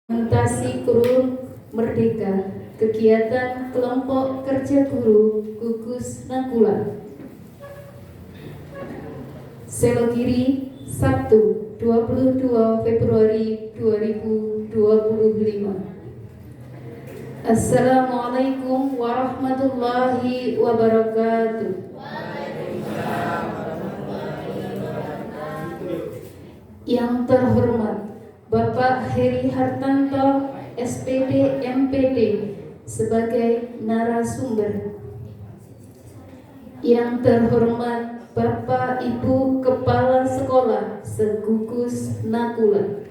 Implementasi Guru Merdeka, kegiatan kelompok kerja guru gugus Nakula. Selogiri, Sabtu 22 Februari 2025. Assalamualaikum warahmatullahi wabarakatuh. Yang terhormat Bapak Heri Hartanto, SPD MPD, sebagai narasumber. Yang terhormat Bapak Ibu Kepala Sekolah Segugus Nakula.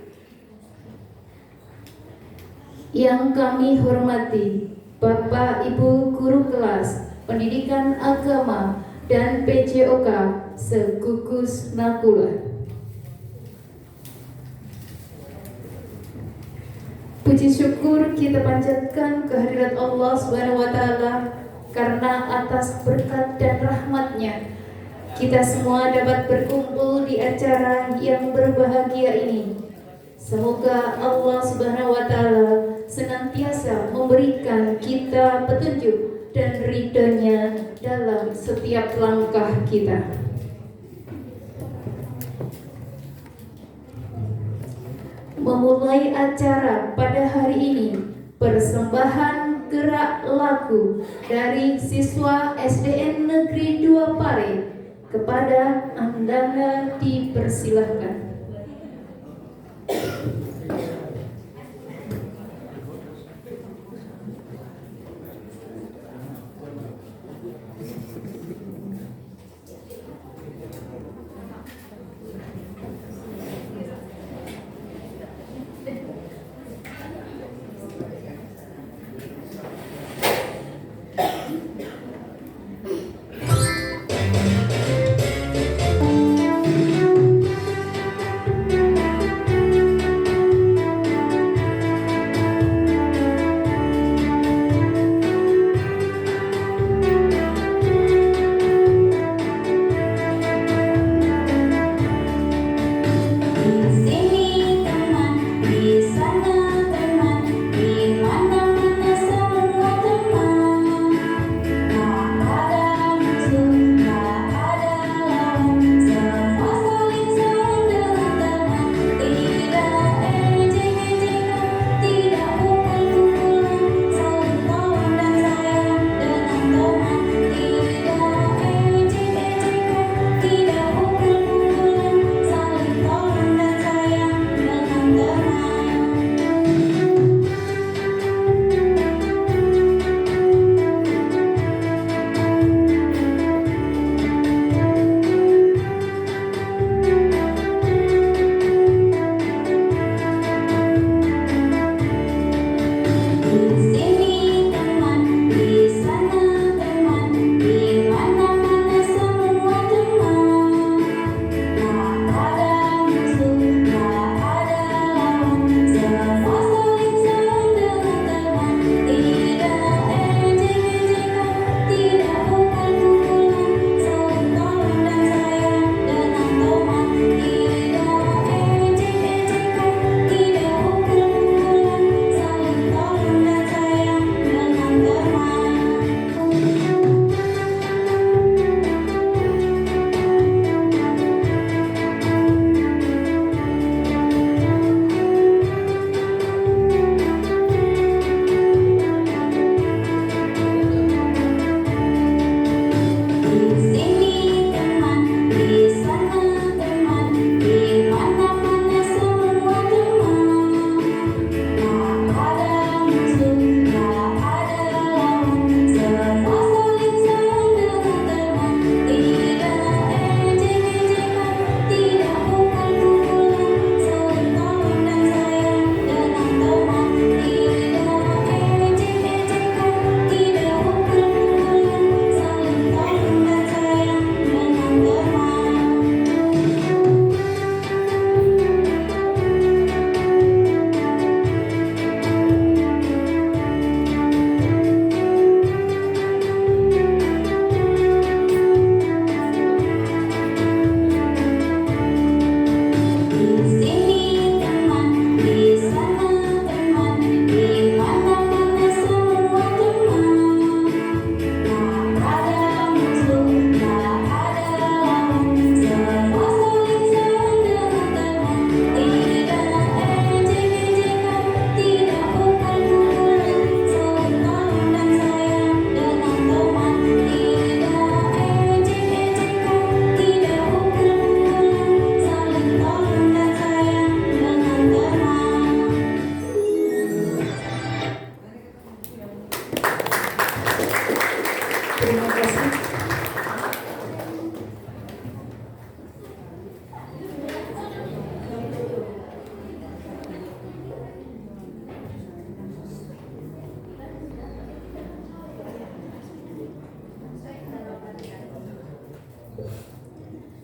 Yang kami hormati Bapak Ibu Guru Kelas Pendidikan Agama dan PJOK Segugus Nakula. Puji syukur kita panjatkan kehadirat Allah SWT karena atas berkat dan rahmat-Nya kita semua dapat berkumpul di acara yang berbahagia ini. Semoga Allah SWT senantiasa memberikan kita petunjuk dan ridho-Nya dalam setiap langkah kita. Memulai acara pada hari ini, persembahan gerak lagu dari siswa SDN Negeri 2 Pare. Kepada Anda dipersilahkan.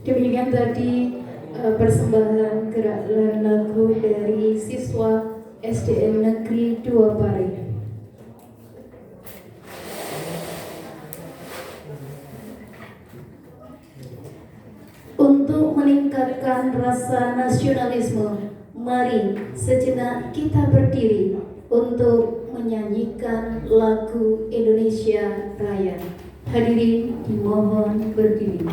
Demikian tadi persembahan gerak lagu dari siswa SDN Negeri 2 Pare. Untuk meningkatkan rasa nasionalisme, mari sejenak kita berdiri untuk menyanyikan lagu Indonesia Raya. Hadirin dimohon berdiri.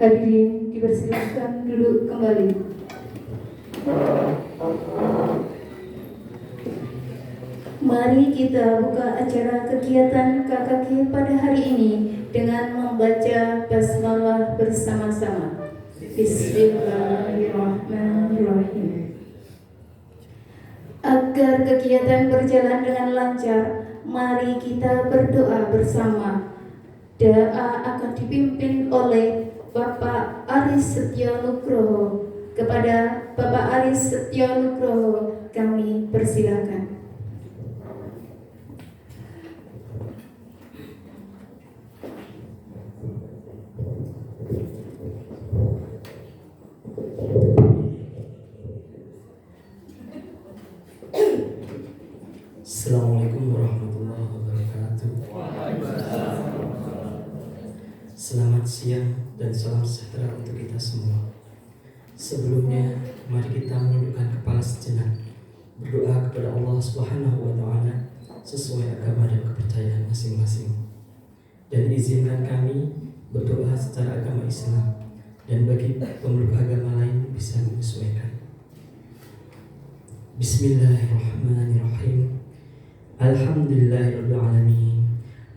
Hadirin dipersilakan duduk kembali. Mari kita buka acara kegiatan KKG pada hari ini dengan membaca basmalah bersama-sama. Bismillahirrahmanirrahim. Agar kegiatan berjalan dengan lancar, mari kita berdoa bersama. Doa akan dipimpin oleh Bapak Aris Setio Nugroho. Kepada Bapak Aris Setio Nugroho kami persilakan. Assalamualaikum warahmatullahi wabarakatuh. Selamat siang dan salam sejahtera untuk kita semua. Sebelumnya, mari kita menundukkan kepala sejenak, berdoa kepada Allah Subhanahu wa Ta'ala sesuai agama dan kepercayaan masing-masing. Dan izinkan kami berdoa secara agama Islam, dan bagi pemeluk agama lain bisa menyesuaikan. Bismillahirrahmanirrahim. Alhamdulillahirabbil alamin.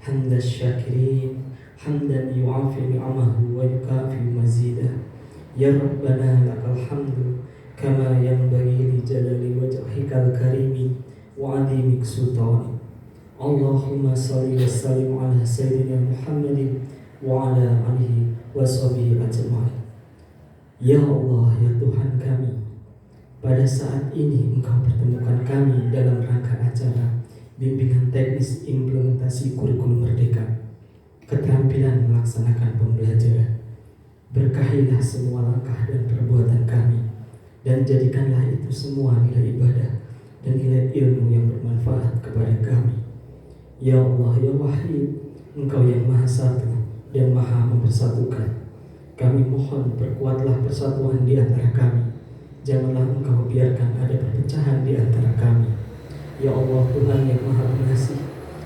Hamdasy syakirin, hamdan yu'afi ni'amahu wa yukafi mazidah. Ya Rabbana lakal hamdu kama yanbaghi li jalali wajhikal karimi wa 'azimi sultanik. Allahumma shalli wa sallim ala sayyidina Muhammadin wa ala alihi wa sahbihi ajma'in. Ya Allah, ya Tuhan kami, pada saat ini Engkau pertemukan kami dalam rangka acara bimbingan teknis implementasi kurikulum merdeka, keterampilan melaksanakan pembelajaran. Berkahilah semua langkah dan perbuatan kami, dan jadikanlah itu semua nilai ibadah dan nilai ilmu yang bermanfaat kepada kami. Ya Allah, ya Wahid, Engkau yang Maha Satu dan Maha Mempersatukan. Kami mohon perkuatlah persatuan di antara kami. Janganlah Engkau biarkan ada perpecahan di antara kami. Ya Allah, Tuhan yang Maha Pengasih,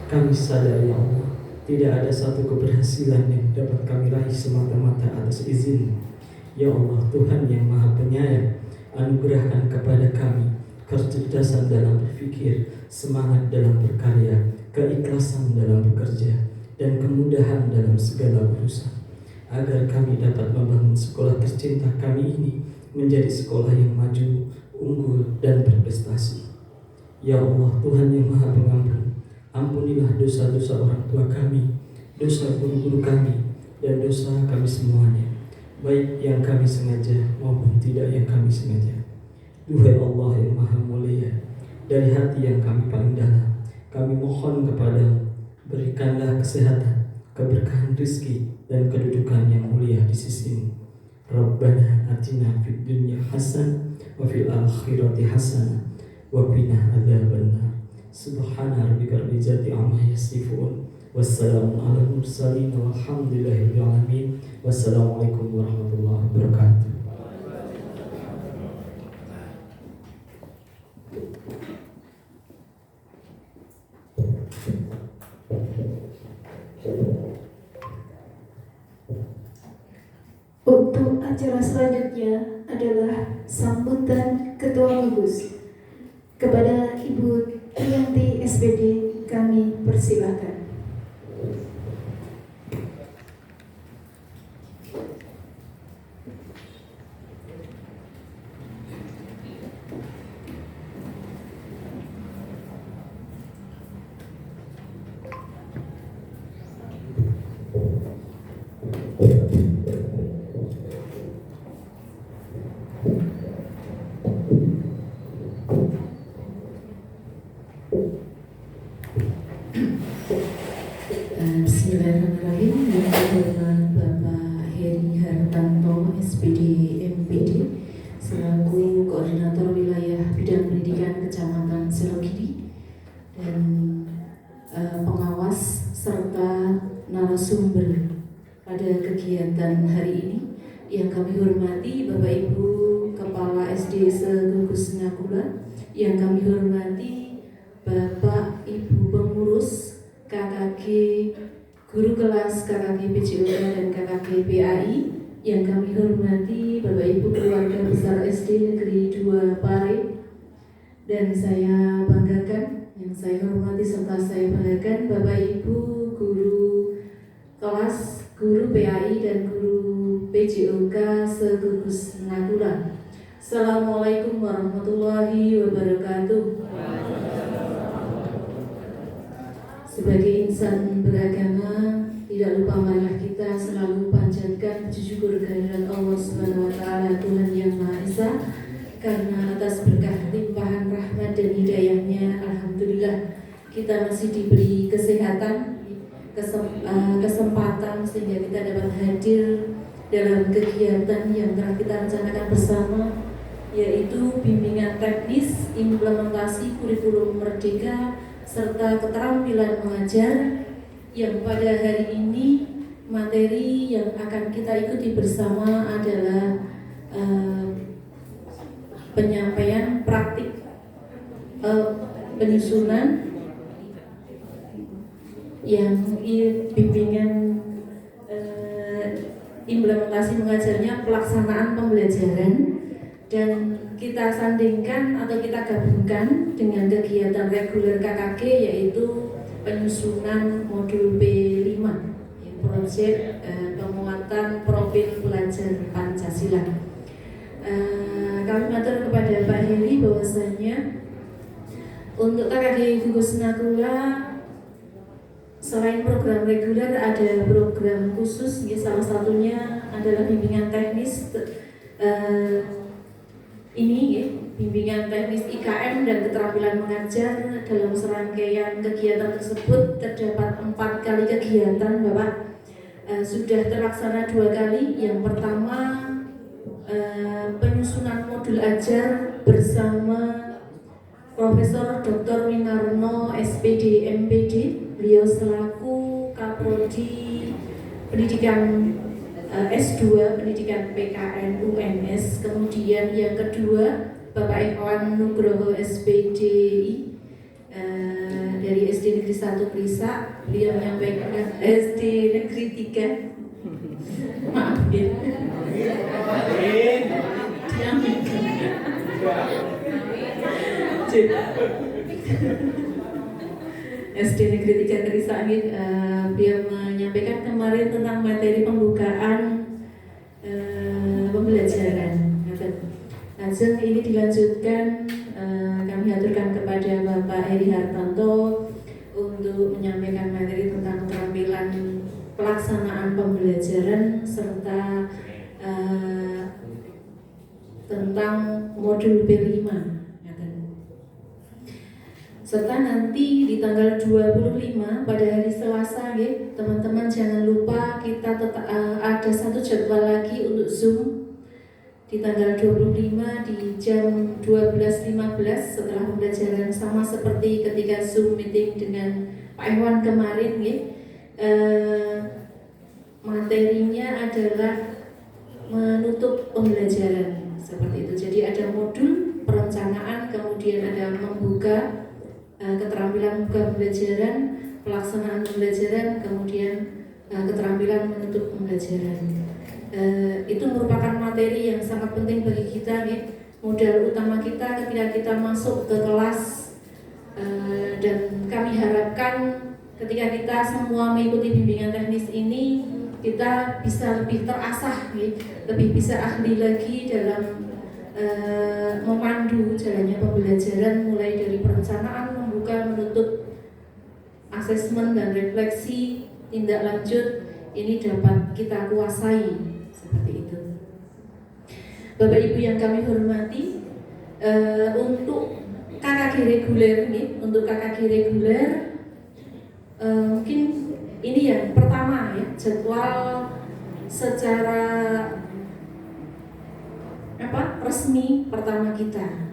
kami sadar ya Allah, tidak ada satu keberhasilan yang dapat kami raih semata-mata atas izin. Ya Allah, Tuhan yang Maha Penyayang, anugerahkan kepada kami kecerdasan dalam berpikir, semangat dalam berkarya, keikhlasan dalam bekerja, dan kemudahan dalam segala urusan, agar kami dapat membangun sekolah tercinta kami ini menjadi sekolah yang maju, unggul, dan berprestasi. Ya Allah, Tuhan yang Maha Pengampun, ampunilah dosa-dosa orang tua kami, dosa guru-guru kami, dan dosa kami semuanya, baik yang kami sengaja maupun tidak yang kami sengaja. Duhai Allah yang Maha Mulia, dari hati yang kami paling dalam, kami mohon kepadamu, berikanlah kesehatan, keberkahan rizki, dan kedudukan yang mulia di sisimu. Rabbana atina fid dunya hasanah wa fil akhirati hasanah wa qina adzabannar. Subhana rabbika rabbil izzati amma yasifun. Wassalamu ala mursalin walhamdulillahi rabbil alamin. Wassalamualaikum warahmatullahi wabarakatuh. Untuk acara selanjutnya adalah sambutan Ketua Gugus. Kepada Ibu Triyanti SPD kami persilahkan. Bismillahirrahmanirrahim. Yang terhormat Bapak Heri Hartanto, SPD MPD, selaku Koordinator Wilayah Bidang Pendidikan Kecamatan Selogiri, dan pengawas serta narasumber pada kegiatan hari ini. Yang kami hormati Bapak Ibu Kepala SD Segugus Nakula, yang kami hormati Bapak Ibu Pengurus KKG, guru kelas KKG PJOK dan KKG PAI, yang kami hormati Bapak Ibu keluarga besar SD Negeri 2 Pare, dan saya banggakan, yang saya hormati serta saya banggakan Bapak Ibu guru kelas, guru PAI dan guru PJOK Segugus Nakula. Assalamualaikum warahmatullahi wabarakatuh. Sebagai insan beragama, tidak lupa marilah kita selalu panjatkan puji syukur kehadirat Allah Subhanahu wa taala, Tuhan yang Maha Esa, karena atas berkah limpahan rahmat dan hidayahnya, alhamdulillah kita masih diberi kesehatan, kesempatan sehingga kita dapat hadir dalam kegiatan yang telah kita rencanakan bersama, yaitu bimbingan teknis implementasi kurikulum merdeka serta keterampilan mengajar, yang pada hari ini materi yang akan kita ikuti bersama adalah penyampaian praktik penyusunan yang bimbingan implementasi mengajarnya pelaksanaan pembelajaran, dan kita sandingkan atau kita gabungkan dengan kegiatan reguler KKG, yaitu penyusunan modul B5, proyek penguatan profil pelajar Pancasila. Kami matur kepada Pak Heri bahwasanya untuk KKG Gugus Nakula selain program reguler ada program khusus, salah satunya adalah bimbingan teknis bimbingan teknis IKM dan keterampilan mengajar. Dalam serangkaian kegiatan tersebut terdapat 4 kali kegiatan, Bapak. Sudah terlaksana 2 kali. Yang pertama penyusunan modul ajar bersama Profesor Dr. Winarno SPD MPD. Beliau selaku Kaprodi Pendidikan S2 Pendidikan PKN UNS. Kemudian yang kedua Bapak Ikhwan Nugroho SPDI dari SD Negeri 1 Krisa. Beliau menyampaikan SD Negeri 3. Maaf ya. SD Negeri 3 Kerisa ini beliau menyampaikan kemarin tentang materi pembukaan pembelajaran. Lajeng ini dilanjutkan, kami aturkan kepada Bapak Heri Hartanto untuk menyampaikan materi tentang keterampilan pelaksanaan pembelajaran serta tentang modul B5. Serta nanti di tanggal 25 pada hari Selasa ya, teman-teman jangan lupa kita ada satu jadwal lagi untuk Zoom di tanggal 25 di jam 12.15 setelah pembelajaran, sama seperti ketika Zoom meeting dengan Pak Iwan kemarin ya. Materinya adalah menutup pembelajaran seperti itu. Jadi ada modul perencanaan, kemudian ada membuka keterampilan membuka pembelajaran, pelaksanaan pembelajaran, kemudian keterampilan menutup pembelajaran. Itu merupakan materi yang sangat penting bagi kita ya. Modal utama kita ketika kita masuk ke kelas, dan kami harapkan ketika kita semua mengikuti bimbingan teknis ini, kita bisa lebih terasah ya, lebih bisa ahli lagi dalam memandu jalannya pembelajaran, mulai dari perencanaan, membuka, menutup, asesmen dan refleksi, tindak lanjut, ini dapat kita kuasai seperti itu. Bapak Ibu yang kami hormati, untuk KKG reguler nih, untuk KKG reguler mungkin ini yang pertama ya, jadwal secara resmi pertama kita.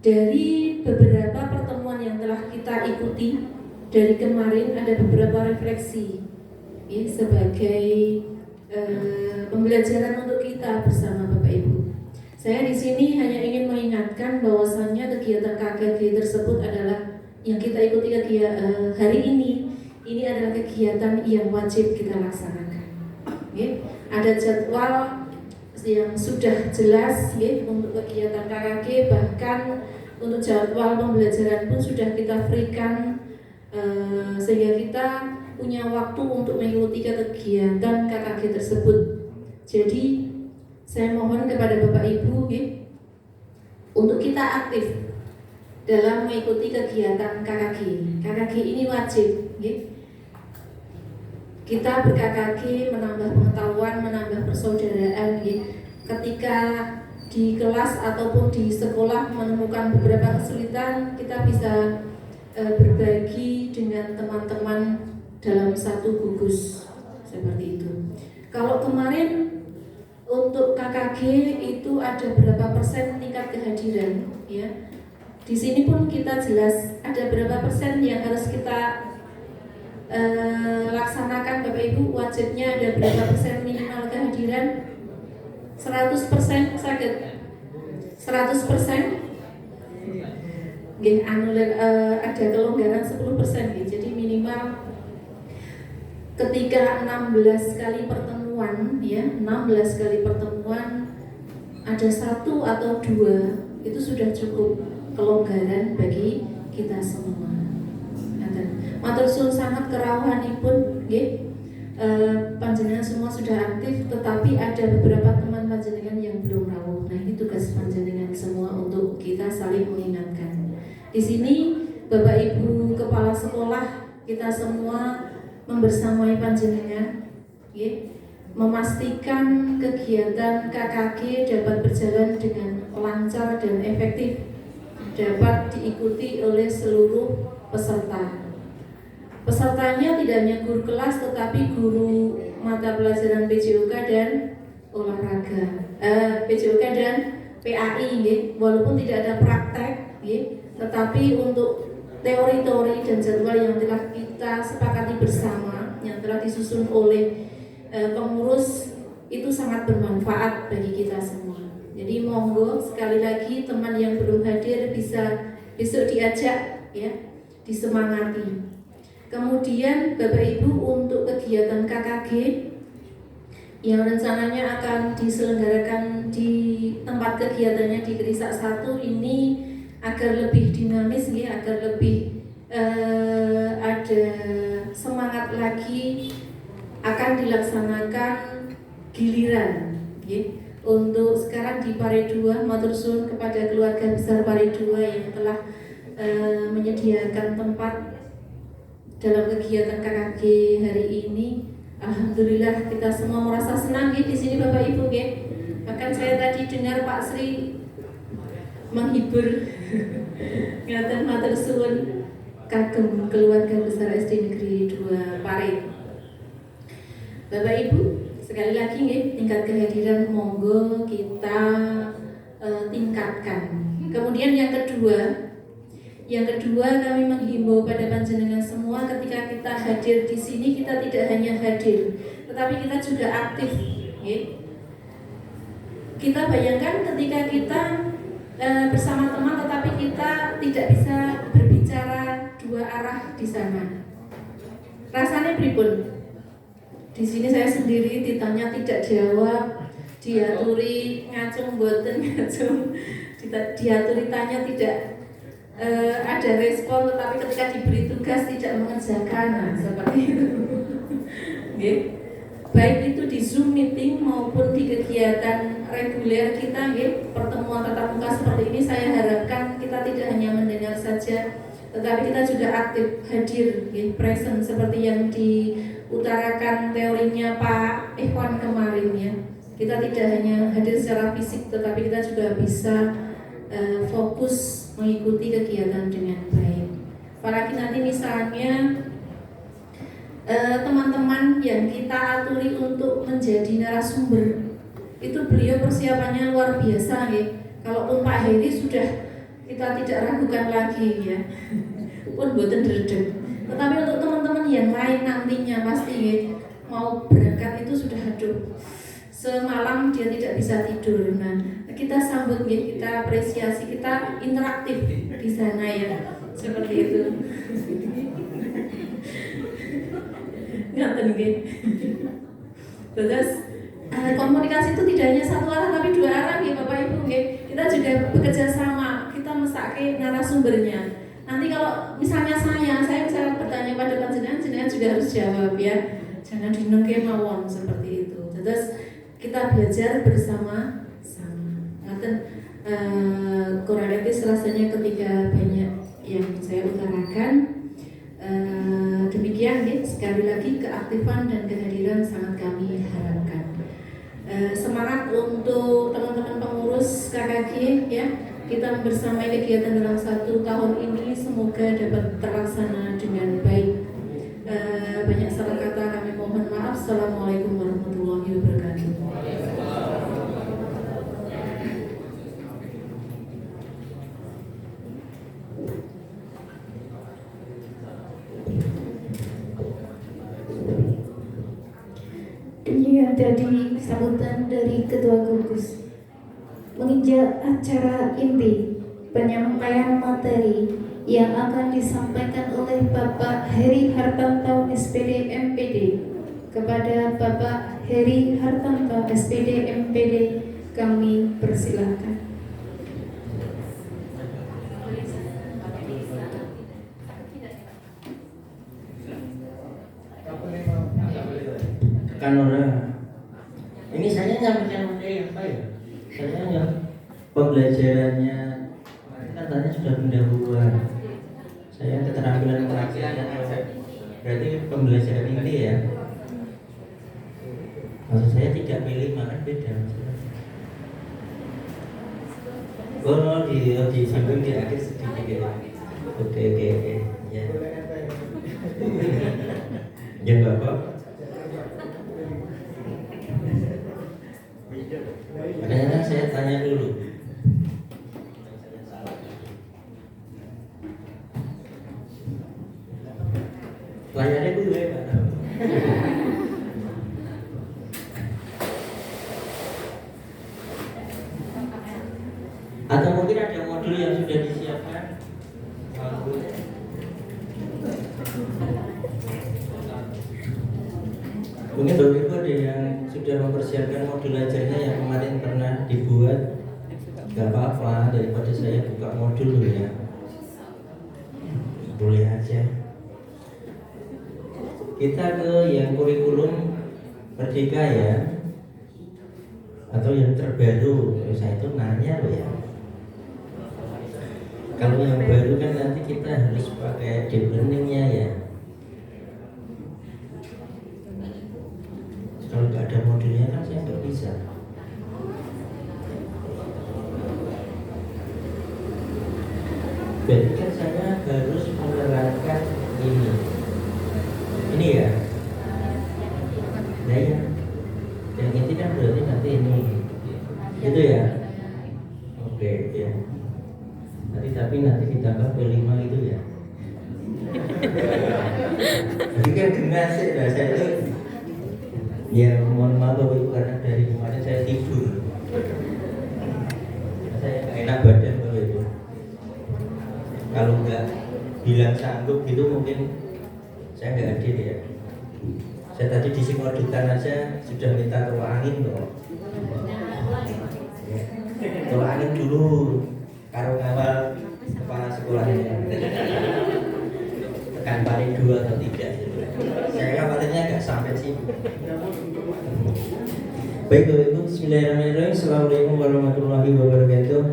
Dari beberapa pertemuan yang telah kita ikuti dari kemarin, ada beberapa refleksi ya, sebagai pembelajaran untuk kita bersama Bapak Ibu. Saya di sini hanya ingin mengingatkan bahwasannya kegiatan KKG tersebut adalah yang kita ikuti hari ini adalah kegiatan yang wajib kita laksanakan. Ya, ada jadwal yang sudah jelas ya, untuk kegiatan KKG, bahkan untuk jadwal pembelajaran pun sudah kita berikan, sehingga kita punya waktu untuk mengikuti kegiatan KKG tersebut. Jadi saya mohon kepada Bapak Ibu ya, untuk kita aktif dalam mengikuti kegiatan KKG. KKG ini wajib ya. Kita ber-KKG menambah pengetahuan, menambah persaudaraan ya. Ketika di kelas ataupun di sekolah menemukan beberapa kesulitan, kita bisa berbagi dengan teman-teman dalam satu gugus seperti itu. Kalau kemarin untuk KKG itu ada berapa persen tingkat kehadiran ya. Di sini pun kita jelas ada berapa persen yang harus kita laksanakan Bapak Ibu. Wajibnya ada berapa persen minimal kehadiran? 100% sakit. 100% anulir, ada kelonggaran 10% gitu. Jadi minimal ketika 16 kali pertemuan ya, 16 kali pertemuan ada 1 atau 2 itu sudah cukup kelonggaran bagi kita semua. Matur suwun sangat kerawuhanipun nggih. Panjenengan semua sudah aktif, tetapi ada beberapa teman panjenengan yang belum rawuh. Nah, ini tugas panjenengan semua untuk kita saling mengingatkan. Di sini Bapak Ibu kepala sekolah, kita semua membersamai panjenengan ya, memastikan kegiatan KKG dapat berjalan dengan lancar dan efektif, dapat diikuti oleh seluruh peserta. Pesertanya tidak hanya guru kelas, tetapi guru mata pelajaran PJOK dan olahraga, PJOK dan PAI ya. Walaupun tidak ada praktek ya, tetapi untuk teori-teori dan jadwal yang telah kita sepakati bersama, yang telah disusun oleh pengurus, itu sangat bermanfaat bagi kita semua. Jadi monggo sekali lagi teman yang belum hadir bisa besok diajak ya, disemangati. Kemudian Bapak Ibu untuk kegiatan KKG yang rencananya akan diselenggarakan di tempat kegiatannya di Kerisa 1 ini agar lebih dinamis ya, agar lebih ada semangat lagi akan dilaksanakan giliran untuk sekarang di Pare 2. Matur suwun kepada keluarga besar Pare 2 yang telah menyediakan tempat dalam kegiatan KKG hari ini. Alhamdulillah kita semua merasa senang di sini Bapak Ibu. Bahkan saya tadi dengar Pak Sri menghibur. Ngaten matur suwun kagem keluarga besar SD Negeri 2 Pare. Bapak Ibu, sekali lagi tingkat kehadiran monggo kita tingkatkan. Kemudian yang kedua kami menghimbau pada panjenengan semua, ketika kita hadir di sini kita tidak hanya hadir, tetapi kita juga aktif. Kita bayangkan ketika kita bersama teman, tetapi kita tidak bisa berbicara dua arah di sana. Rasanya pripun? Di sini saya sendiri ditanya tidak jawab, diaturi ngacung boten ngacung, diaturi tanya tidak ada respon, tetapi ketika diberi tugas tidak mengerjakan, seperti itu. Baik itu di Zoom meeting maupun di kegiatan reguler kita, pertemuan tatap muka seperti ini, saya harapkan kita tidak hanya mendengar saja, tetapi kita juga aktif hadir, present, seperti yang diutarakan teorinya Pak Ikhwan kemarin ya. Kita tidak hanya hadir secara fisik, tetapi kita juga bisa fokus mengikuti kegiatan dengan baik. Apalagi nanti misalnya teman-teman yang kita aturi untuk menjadi narasumber, itu beliau persiapannya luar biasa ya. Kalaupun Pak Heri sudah kita tidak ragukan lagi ya, pun boten dredeg. Tetapi untuk teman-teman yang lain nantinya pasti ya, mau berangkat itu sudah semalam dia tidak bisa tidur. Nah, kita sambut ya, kita apresiasi, kita interaktif di sana ya, seperti itu. Ngaten nggih. Terus komunikasi itu tidak hanya satu arah tapi dua arah ya Bapak Ibu nggih. Kita juga bekerja sama, kita mesake narasumbernya. Nanti kalau misalnya saya bisa bertanya pada panjenengan juga harus jawab ya. Jangan dinengke mawon seperti itu. Terus kita belajar bersama-sama. Ngaten kurang rasanya ketika banyak yang saya utarakan. Demikian ya, sekali lagi keaktifan dan kehadiran sangat kami harapkan. Semangat untuk teman-teman pengurus KKG ya, kita bersamai kegiatan dalam 1 tahun ini semoga dapat terlaksana dengan baik. Banyak salah kata kami mohon maaf. Assalamualaikum warahmatullahi wabarakatuh. Demikian tadi sambutan dari Ketua Gugus. Menginjak acara inti penyampaian materi yang akan disampaikan oleh Bapak Heri Hartanto SPD MPD. Kepada Bapak Heri Hartanto SPD MPD kami persilahkan. Kan orang ini saya nyampaikan materi apa ya? Saya yang pembelajarannya katanya sudah pendahuluan. Saya keterampilan praktik berarti pembelajaran ini ya. Maksud saya tidak pilih makan beda. Oh di sambung di akhir sedikit ya. Oke ya. Ya Bapak. Makanya saya tanya dulu. Layarnya dulu ya Pak. Atau mungkin ada modul yang sudah disiapkan. Mungkin Bapak Ibu ada yang sudah mempersiapkan modul ajarnya yang kemarin pernah dibuat. Gak apa-apa, daripada saya buka modul dulu ya. boleh aja. Kita ke yang kurikulum Merdeka ya, atau yang terbaru. Saya itu nanya loh ya. Kalau yang baru kan nanti kita harus pakai deep learningnya ya. Kalau nggak ada modulnya kan saya nggak bisa. Berarti kan saya harus menerapkan ini ya. Nah ya, yang ini kan berarti nanti ini, gitu ya. Oke ya. Tapi nanti ditambah P5 itu ya. Jadi kan gengas sih saya itu. Ya mohon maaf Bapak Ibu karena dari kemarin saya tidur. Saya nggak enak badan Bapak Ibu. Kalau nggak bilang sanggup gitu mungkin saya nggak hadir ya. Saya tadi di Singodutan aja sudah minta tolong angin kok. Ya. Tolong angin dulu. Karo ngawal kepala sekolahnya. Tekan paling 2 atau 3. Saya khawatirnya agak sampai sini. Baik Bapak Ibu, bismillahirrahmanirrahim. Assalamualaikum warahmatullahi wabarakatuh.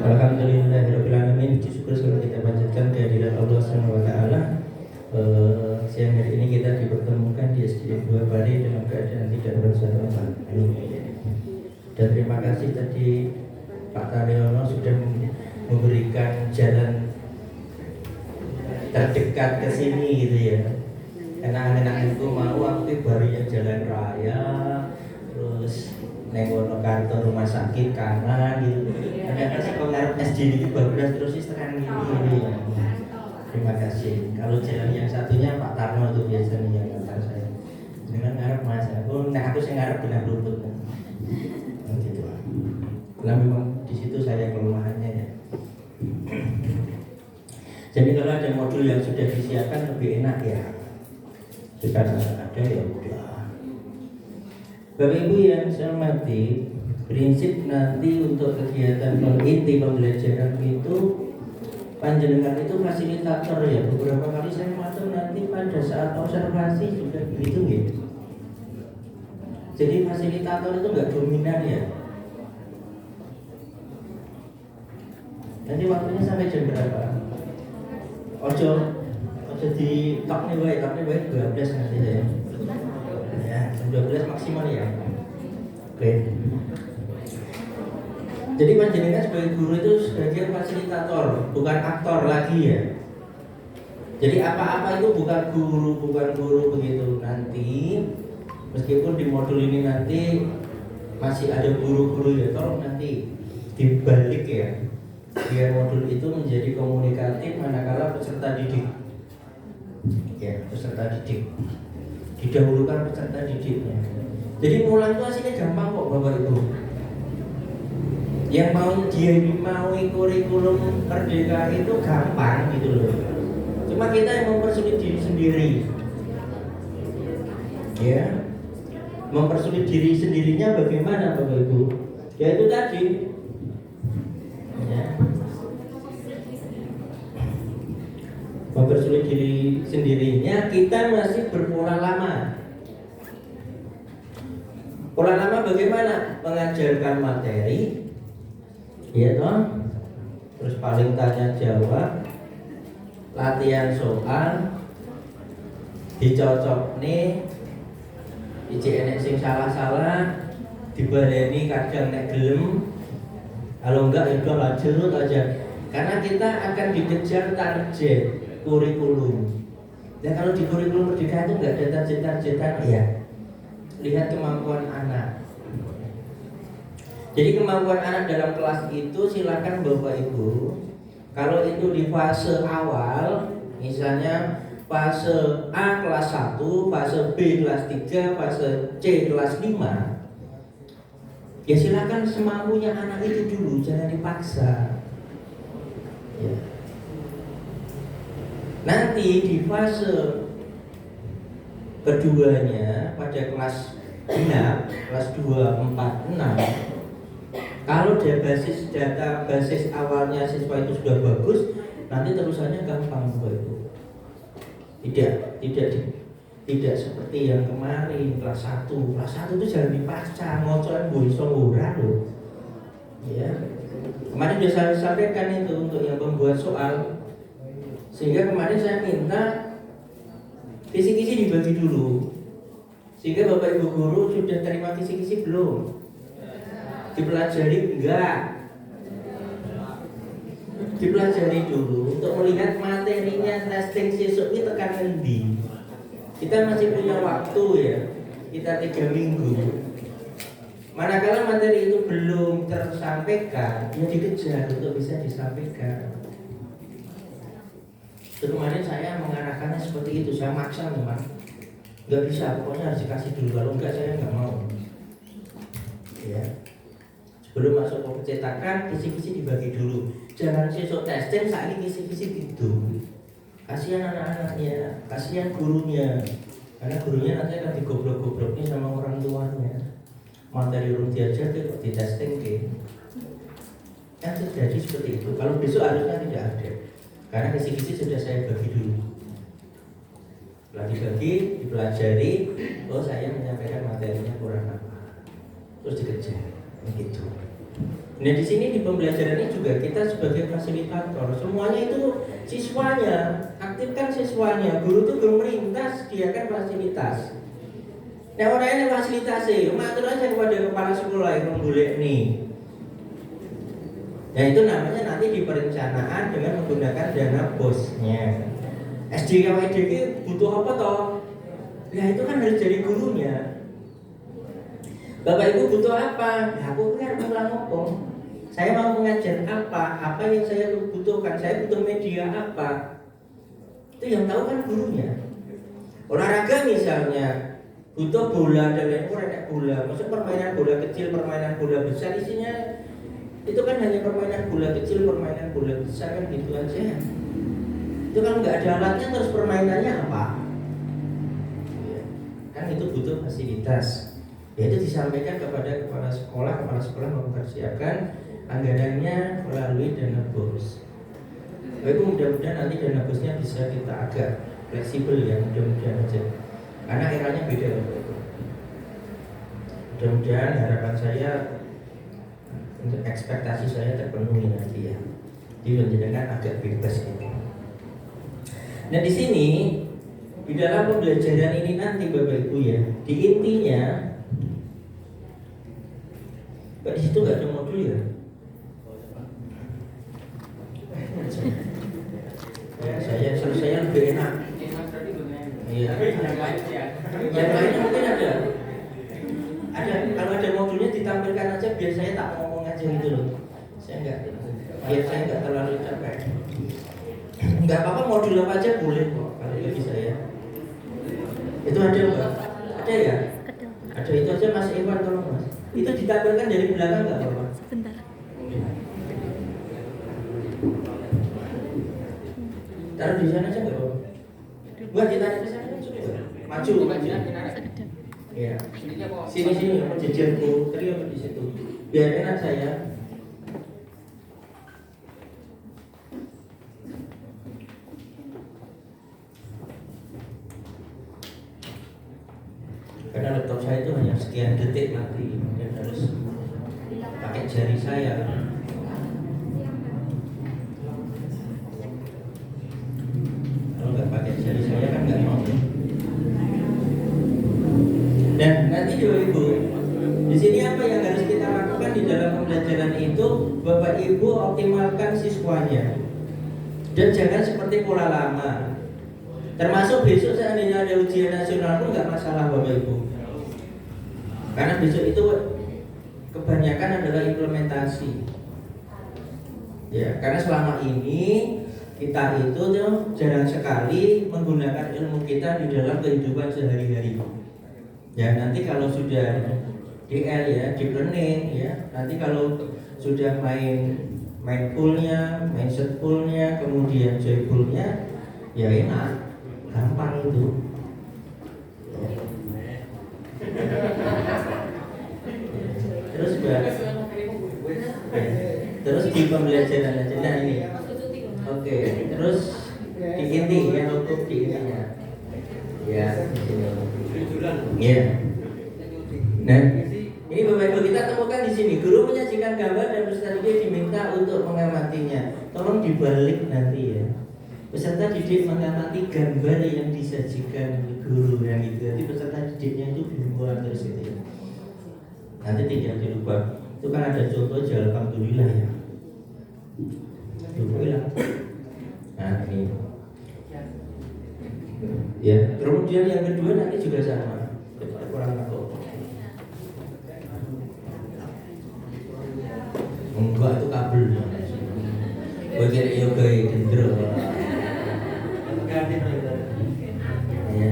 Alhamdulillahirrahmanirrahim. Syukur selalu kita panjatkan kehadiran Allah SWT. Siang hari ini kita dipertemukan di SDN 2 Pare dalam keadaan tidak bersama-sama. Dan terima kasih tadi Pak Taryono sudah memberikan jalan terdekat ke sini gitu ya. Karena anak-anak itu mau aku baru yang jalan raya, terus nengono kantor rumah sakit kanan gitu. Ternyata sih kalau ngarep SD itu bagus terus tekan gini ya. Terima kasih. Kalau jalan yang satunya Pak Tarno itu biasanya yang ngantar saya. Dengan ngarep Mas, aku sih ngarep benar lutut. Gitu. Karena memang di situ saya kelemahannya ya. Jadi kalau ada modul yang sudah disiapkan lebih enak ya. Sekarang ada ya udah. Bapak Ibu yang saya hormati, prinsip nanti untuk kegiatan inti pembelajaran itu panjenengan itu fasilitator ya. Beberapa kali saya matur nanti pada saat observasi sudah begitu gitu. Jadi fasilitator itu enggak dominan ya. Nanti waktunya sampai jam berapa? Ojo di top nih baik 12 nanti ya. Ya, jam 12 maksimal ya. Oke. Jadi panjenengan sebagai guru itu sebagai fasilitator, bukan aktor lagi ya. Jadi apa-apa itu bukan guru begitu. Nanti meskipun di modul ini nanti masih ada guru-guru ya, tolong nanti dibalik ya. Biar modul itu menjadi komunikatif manakala peserta didik. Ya, peserta didik. Didahulukan peserta didiknya. Jadi mulang itu aslinya gampang kok Bapak Ibu. Yang mau kurikulum Merdeka itu gampang gitu loh. Cuma kita yang mempersulit diri sendiri. Ya. Mempersulit diri sendirinya bagaimana Bapak Ibu? Ya itu tadi. Ya. Mempersulit diri sendirinya kita masih berpola lama. Pola lama bagaimana? Mengajarkan materi, ya toh, terus paling tanya jawab, latihan soal, dicocok nih, enek sing salah-salah, dibaleni kadang nek gelem, kalau enggak ya udah lanjut aja. Karena kita akan dikejar target kurikulum. Dan kalau di kurikulum Merdeka itu enggak ada target-targetan ya. Lihat kemampuan anak. Jadi kemampuan anak dalam kelas itu silakan Bapak Ibu. Kalau itu di fase awal, misalnya fase A kelas 1, fase B kelas 3, fase C kelas 5, ya silakan semampunya anak itu dulu, jangan dipaksa. Ya. Nanti di fase keduanya pada kelas genap, kelas 2, 4, 6, kalau dia basis data basis awalnya siswa itu sudah bagus, nanti terusannya gampang Bapak Ibu. Tidak seperti yang kemarin kelas 1 itu jangan dipaksa, ngocokan Bu iso ora lho. Ya. Kemarin sudah saya sampaikan itu untuk yang pembuat soal. Sehingga kemarin saya minta kisi-kisi dibagi dulu. Sehingga Bapak Ibu guru sudah terima kisi-kisi belum? Dipelajari enggak? Dipelajari dulu untuk melihat materinya testing sesuk ini tekan endi. Kita masih punya waktu ya, kita 3 minggu. Manakala materi itu belum tersampaikan, ya dikejar untuk bisa disampaikan. Terus kemarin saya mengarahkannya seperti itu, saya maksa memang. Nggak bisa, pokoknya harus dikasih dulu, kalau enggak saya nggak mau. Ya. Sebelum masuk ke percetakan, kisi-kisi dibagi dulu. Jangan sesuk testing saat ini kisi-kisi gitu. Kasihan anak-anaknya, kasihan gurunya. Karena gurunya nanti akan digoblok-gobloknya sama orang tuanya. Materi urung diajar kok di testing ke. Yang terjadi seperti itu. Kalau besok harusnya tidak ada. Karena kisi-kisi sudah saya bagi dulu. Setelah dibagi, dipelajari, oh saya menyampaikan materinya kurang apa. Terus dikejar, begitu. Nah di sini di pembelajaran ini juga kita sebagai fasilitator, semuanya itu siswanya, aktifkan siswanya. Guru itu guru merintah, sediakan fasilitas. Nah orang ini fasilitasi, matur aja kepada kepala sekolah yang boleh nih. Nah itu namanya nanti di perencanaan dengan menggunakan dana bosnya. SDKWDG butuh apa toh? Nah itu kan harus jadi gurunya. Bapak Ibu butuh apa? Ya aku kan pulang ngomong. Saya mau mengajar apa yang saya butuhkan, saya butuh media apa. Itu yang tahu kan gurunya. Olahraga misalnya butuh bola dan lain-lain, ada bola. Maksud permainan bola kecil, permainan bola besar, isinya itu kan hanya permainan bola kecil, permainan bola besar kan gitu aja. Itu kan nggak ada alatnya, terus permainannya apa? Ya, kan itu butuh fasilitas. Ya itu disampaikan kepada kepala sekolah mempersiapkan anggarannya melalui dana bos. Baik, mudah-mudahan nanti dana bosnya bisa kita agak fleksibel ya, mudah-mudahan aja. Karena eranya beda Bapak. Mudah-mudahan harapan saya untuk ekspektasi saya terpenuhi nanti ya. Jadi menjadikan agak bebas gitu. Nah di sini di dalam pembelajaran ini nanti Bapak Ibu ya, di intinya Pak di situ nggak ada modul ya? Ya saya selesai lebih enak. Iya. Yang lainnya mungkin ada. Kalau ada modulnya ditampilkan aja biar saya tak ngomong aja gitu loh. Biar saya nggak terlalu capek. Nggak apa-apa modul apa aja boleh kok kalau itu bisa ya. Itu ada nggak? Ada ya? Ada itu aja Mas Iwan tolong Mas. Itu ditampilkan dari belakang nggak apa-apa? Sebentar. Taruh di sana aja nggak apa-apa. Buat ditarik ke sana sudah. Maju. Ya. Sini jajarku tadi di situ. Biar enak saya. Karena laptop saya itu hanya sekian detik mati dan harus pakai jari saya. Kalau nggak pakai jari saya kan nggak mau. Dan nanti Ibu, di sini apa yang harus kita lakukan di dalam pembelajaran itu? Bapak Ibu optimalkan siswanya dan jangan seperti pola lama. Termasuk besok seandainya ada ujian nasional pun nggak masalah Bapak Ibu. Karena besok itu kebanyakan adalah implementasi. Ya, karena selama ini kita itu tuh jarang sekali menggunakan ilmu kita di dalam kehidupan sehari-hari. Ya nanti kalau sudah DL ya, deep learning ya, nanti kalau sudah main poolnya, main set poolnya, kemudian joy poolnya, ya enak. Gampang itu. Terus di pembelajaran aja nah ini. Oke. Oke, terus diinti ya, untuk diintinya. Ya, di sini. Iya. Nah, ini Bapak Ibu kita temukan di sini. Guru menyajikan gambar dan peserta didik diminta untuk mengamatinya. Tolong dibalik nanti ya. Peserta didik mengamati gambar yang disajikan guru yang itu. Jadi peserta didiknya itu berubah terus itu ya. Nanti tidak dirubah. Itu kan ada contoh aja, alhamdulillah ya. Alhamdulillah. Nah ini. Ya, kemudian yang kedua nanti juga sama. Kurang tahu. Enggak, itu kabel. Bagian yoga dendro. Ya.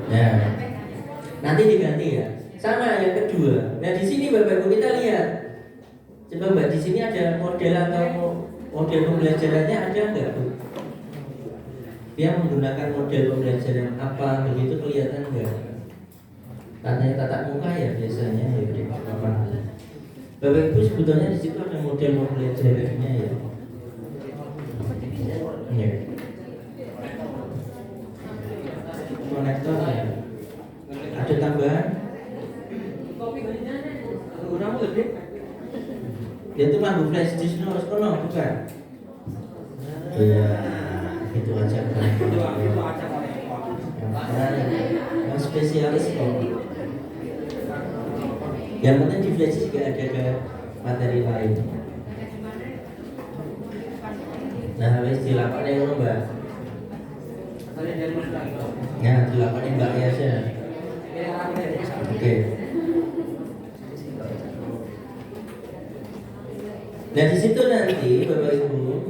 Nah, nanti diganti ya. Sama yang kedua. Nah di sini Bapak Ibu kita lihat. Coba Mbak, di sini ada model atau model pembelajarannya ada nggak Bu? Dia menggunakan model pembelajaran apa begitu, kelihatan nggak? Tanya tatap muka ya biasanya ya di apa? Bapak Ibu sebetulnya di situ ada model pembelajarannya ya. Ya. Konektor ya. Ada tambahan? Dia itu mampu flash disk no, bukan? Iya, itu aja kan. Yang spesialis kok. Yang penting di flash disk juga ada ke materi lain. Nah, wis dilakoni ngono, Mbak. Ya, dilakoni Mbak Yasya. Oke. Nah di situ nanti Bapak Ibu,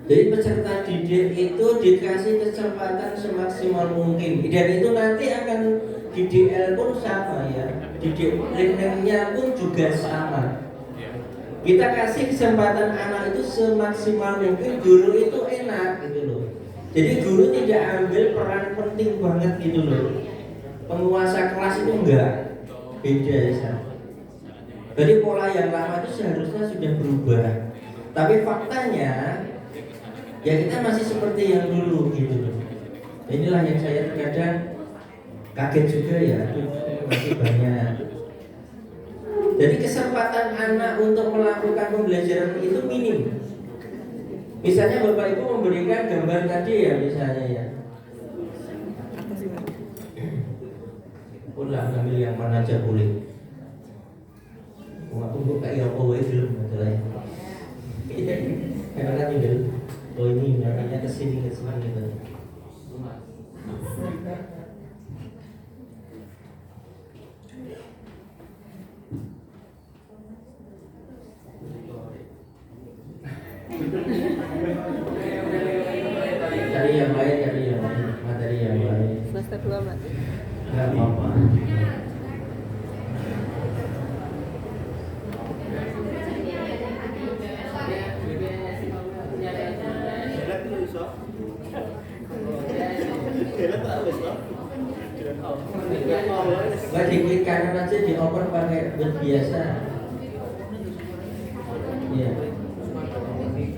jadi peserta didik itu dikasih kesempatan semaksimal mungkin. Dan itu nanti akan di DL pun sama ya, didik learningnya pun juga sama. Kita kasih kesempatan anak itu semaksimal mungkin, guru itu enak gitu loh. Jadi guru tidak ambil peran penting banget gitu loh. Penguasa kelas itu enggak, beda ya. Jadi pola yang lama itu seharusnya sudah berubah. Tapi faktanya ya kita masih seperti yang dulu gitu loh. Inilah yang saya terkadang kaget juga ya, masih banyak. Jadi kesempatan anak untuk melakukan pembelajaran itu minim. Misalnya Bapak Ibu memberikan gambar tadi ya misalnya ya. Ulah ambil yang mana aja boleh. Aku buka yang OW belum masalahnya. Karena kan ini, oh ini makanya kesini gitu. Cari yang lain, materi yang lain. Semester 2 Mas. Enggak apa-apa. Nggak diklik kanan aja, dioper pakai bed biasa. Iya.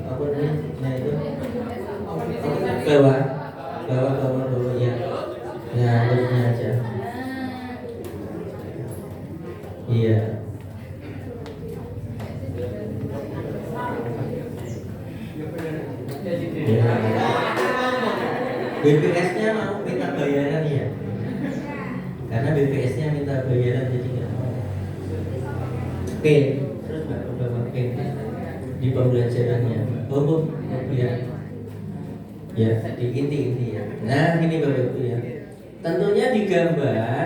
Apa nih? Nah itu. Bawah ya. Nah, bednya aja. Iya. BPS-nya mau minta bayaran ya, karena BPS-nya minta bayaran jadi nggak mau. Oke, terus Mbak udah pakai di pembelajarannya. Oh ya, di inti ya. Nah ini Bapak Ibu ya. Tentunya di gambar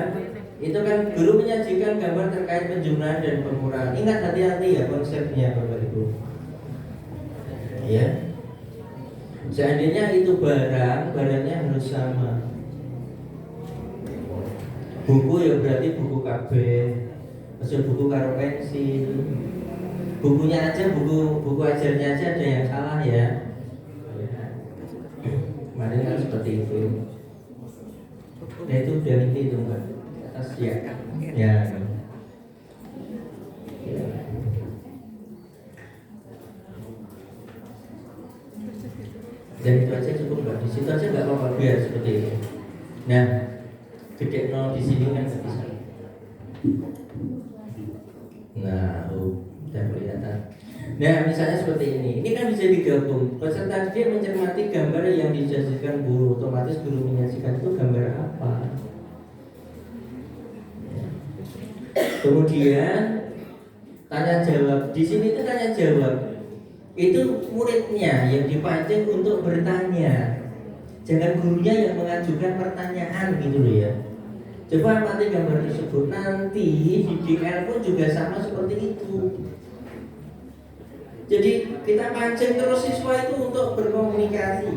itu kan guru menyajikan gambar terkait penjumlahan dan pengurangan. Ingat hati-hati ya konsepnya Bapak Ibu. Ya. Seandainya itu barangnya harus sama. Buku ya berarti buku KB, maksud buku karo pensil. Bukunya aja, buku ajarnya aja ada yang salah ya. Kemarin kan seperti itu. Nah itu udah itu Mbak. Atas ya. Ya. biar seperti itu. Nah, gede nol di sini kan nggak bisa. Nah, udah kelihatan. Nah, misalnya seperti ini kan bisa digabung. Peserta dia mencermati gambar yang disajikan guru, otomatis guru menyajikan itu gambar apa. Kemudian tanya jawab. Di sini itu tanya jawab. Itu muridnya yang dipancing untuk bertanya. Jangan gurunya yang mengajukan pertanyaan gitu loh ya. Coba amati gambar tersebut. Nanti di DL pun juga sama seperti itu. Jadi kita pancing terus siswa itu untuk berkomunikasi.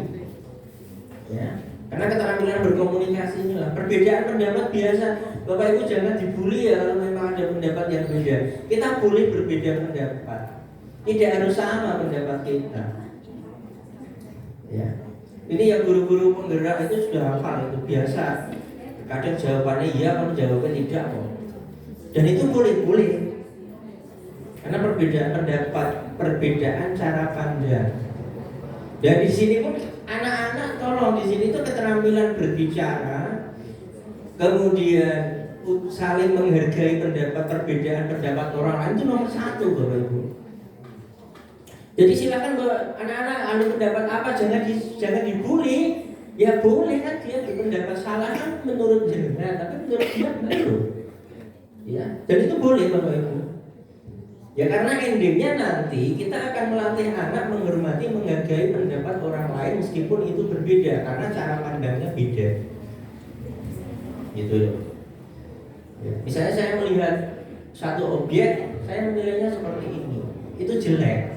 Ya. Karena keterampilan berkomunikasi inilah perbedaan pendapat biasa. Bapak Ibu jangan dibully ya kalau memang ada pendapat yang beda. Kita boleh berbeda pendapat. Tidak harus sama pendapat kita. Ya. Ini yang guru-guru penggerak itu sudah hafal, itu biasa. Kadang jawabannya iya, kalau jawabannya tidak kok. Dan itu boleh. Karena perbedaan pendapat, perbedaan cara pandang. Dan di sini pun anak-anak tolong di sini tuh keterampilan berbicara, kemudian saling menghargai perbedaan pendapat orang lain itu nomor 1 Bapak Ibu. Jadi silakan anak-anak anu pendapat apa jangan dibully. Ya boleh kan dia berpendapat salah kan menurut jenengan, tapi menurut dia benar. Ya, dan itu boleh Bapak Ibu. Ya karena endingnya nanti kita akan melatih anak menghormati, menghargai pendapat orang lain meskipun itu berbeda karena cara pandangnya beda. Gitu loh. Ya, misalnya saya melihat satu objek, saya menilainya seperti ini. Itu jelek.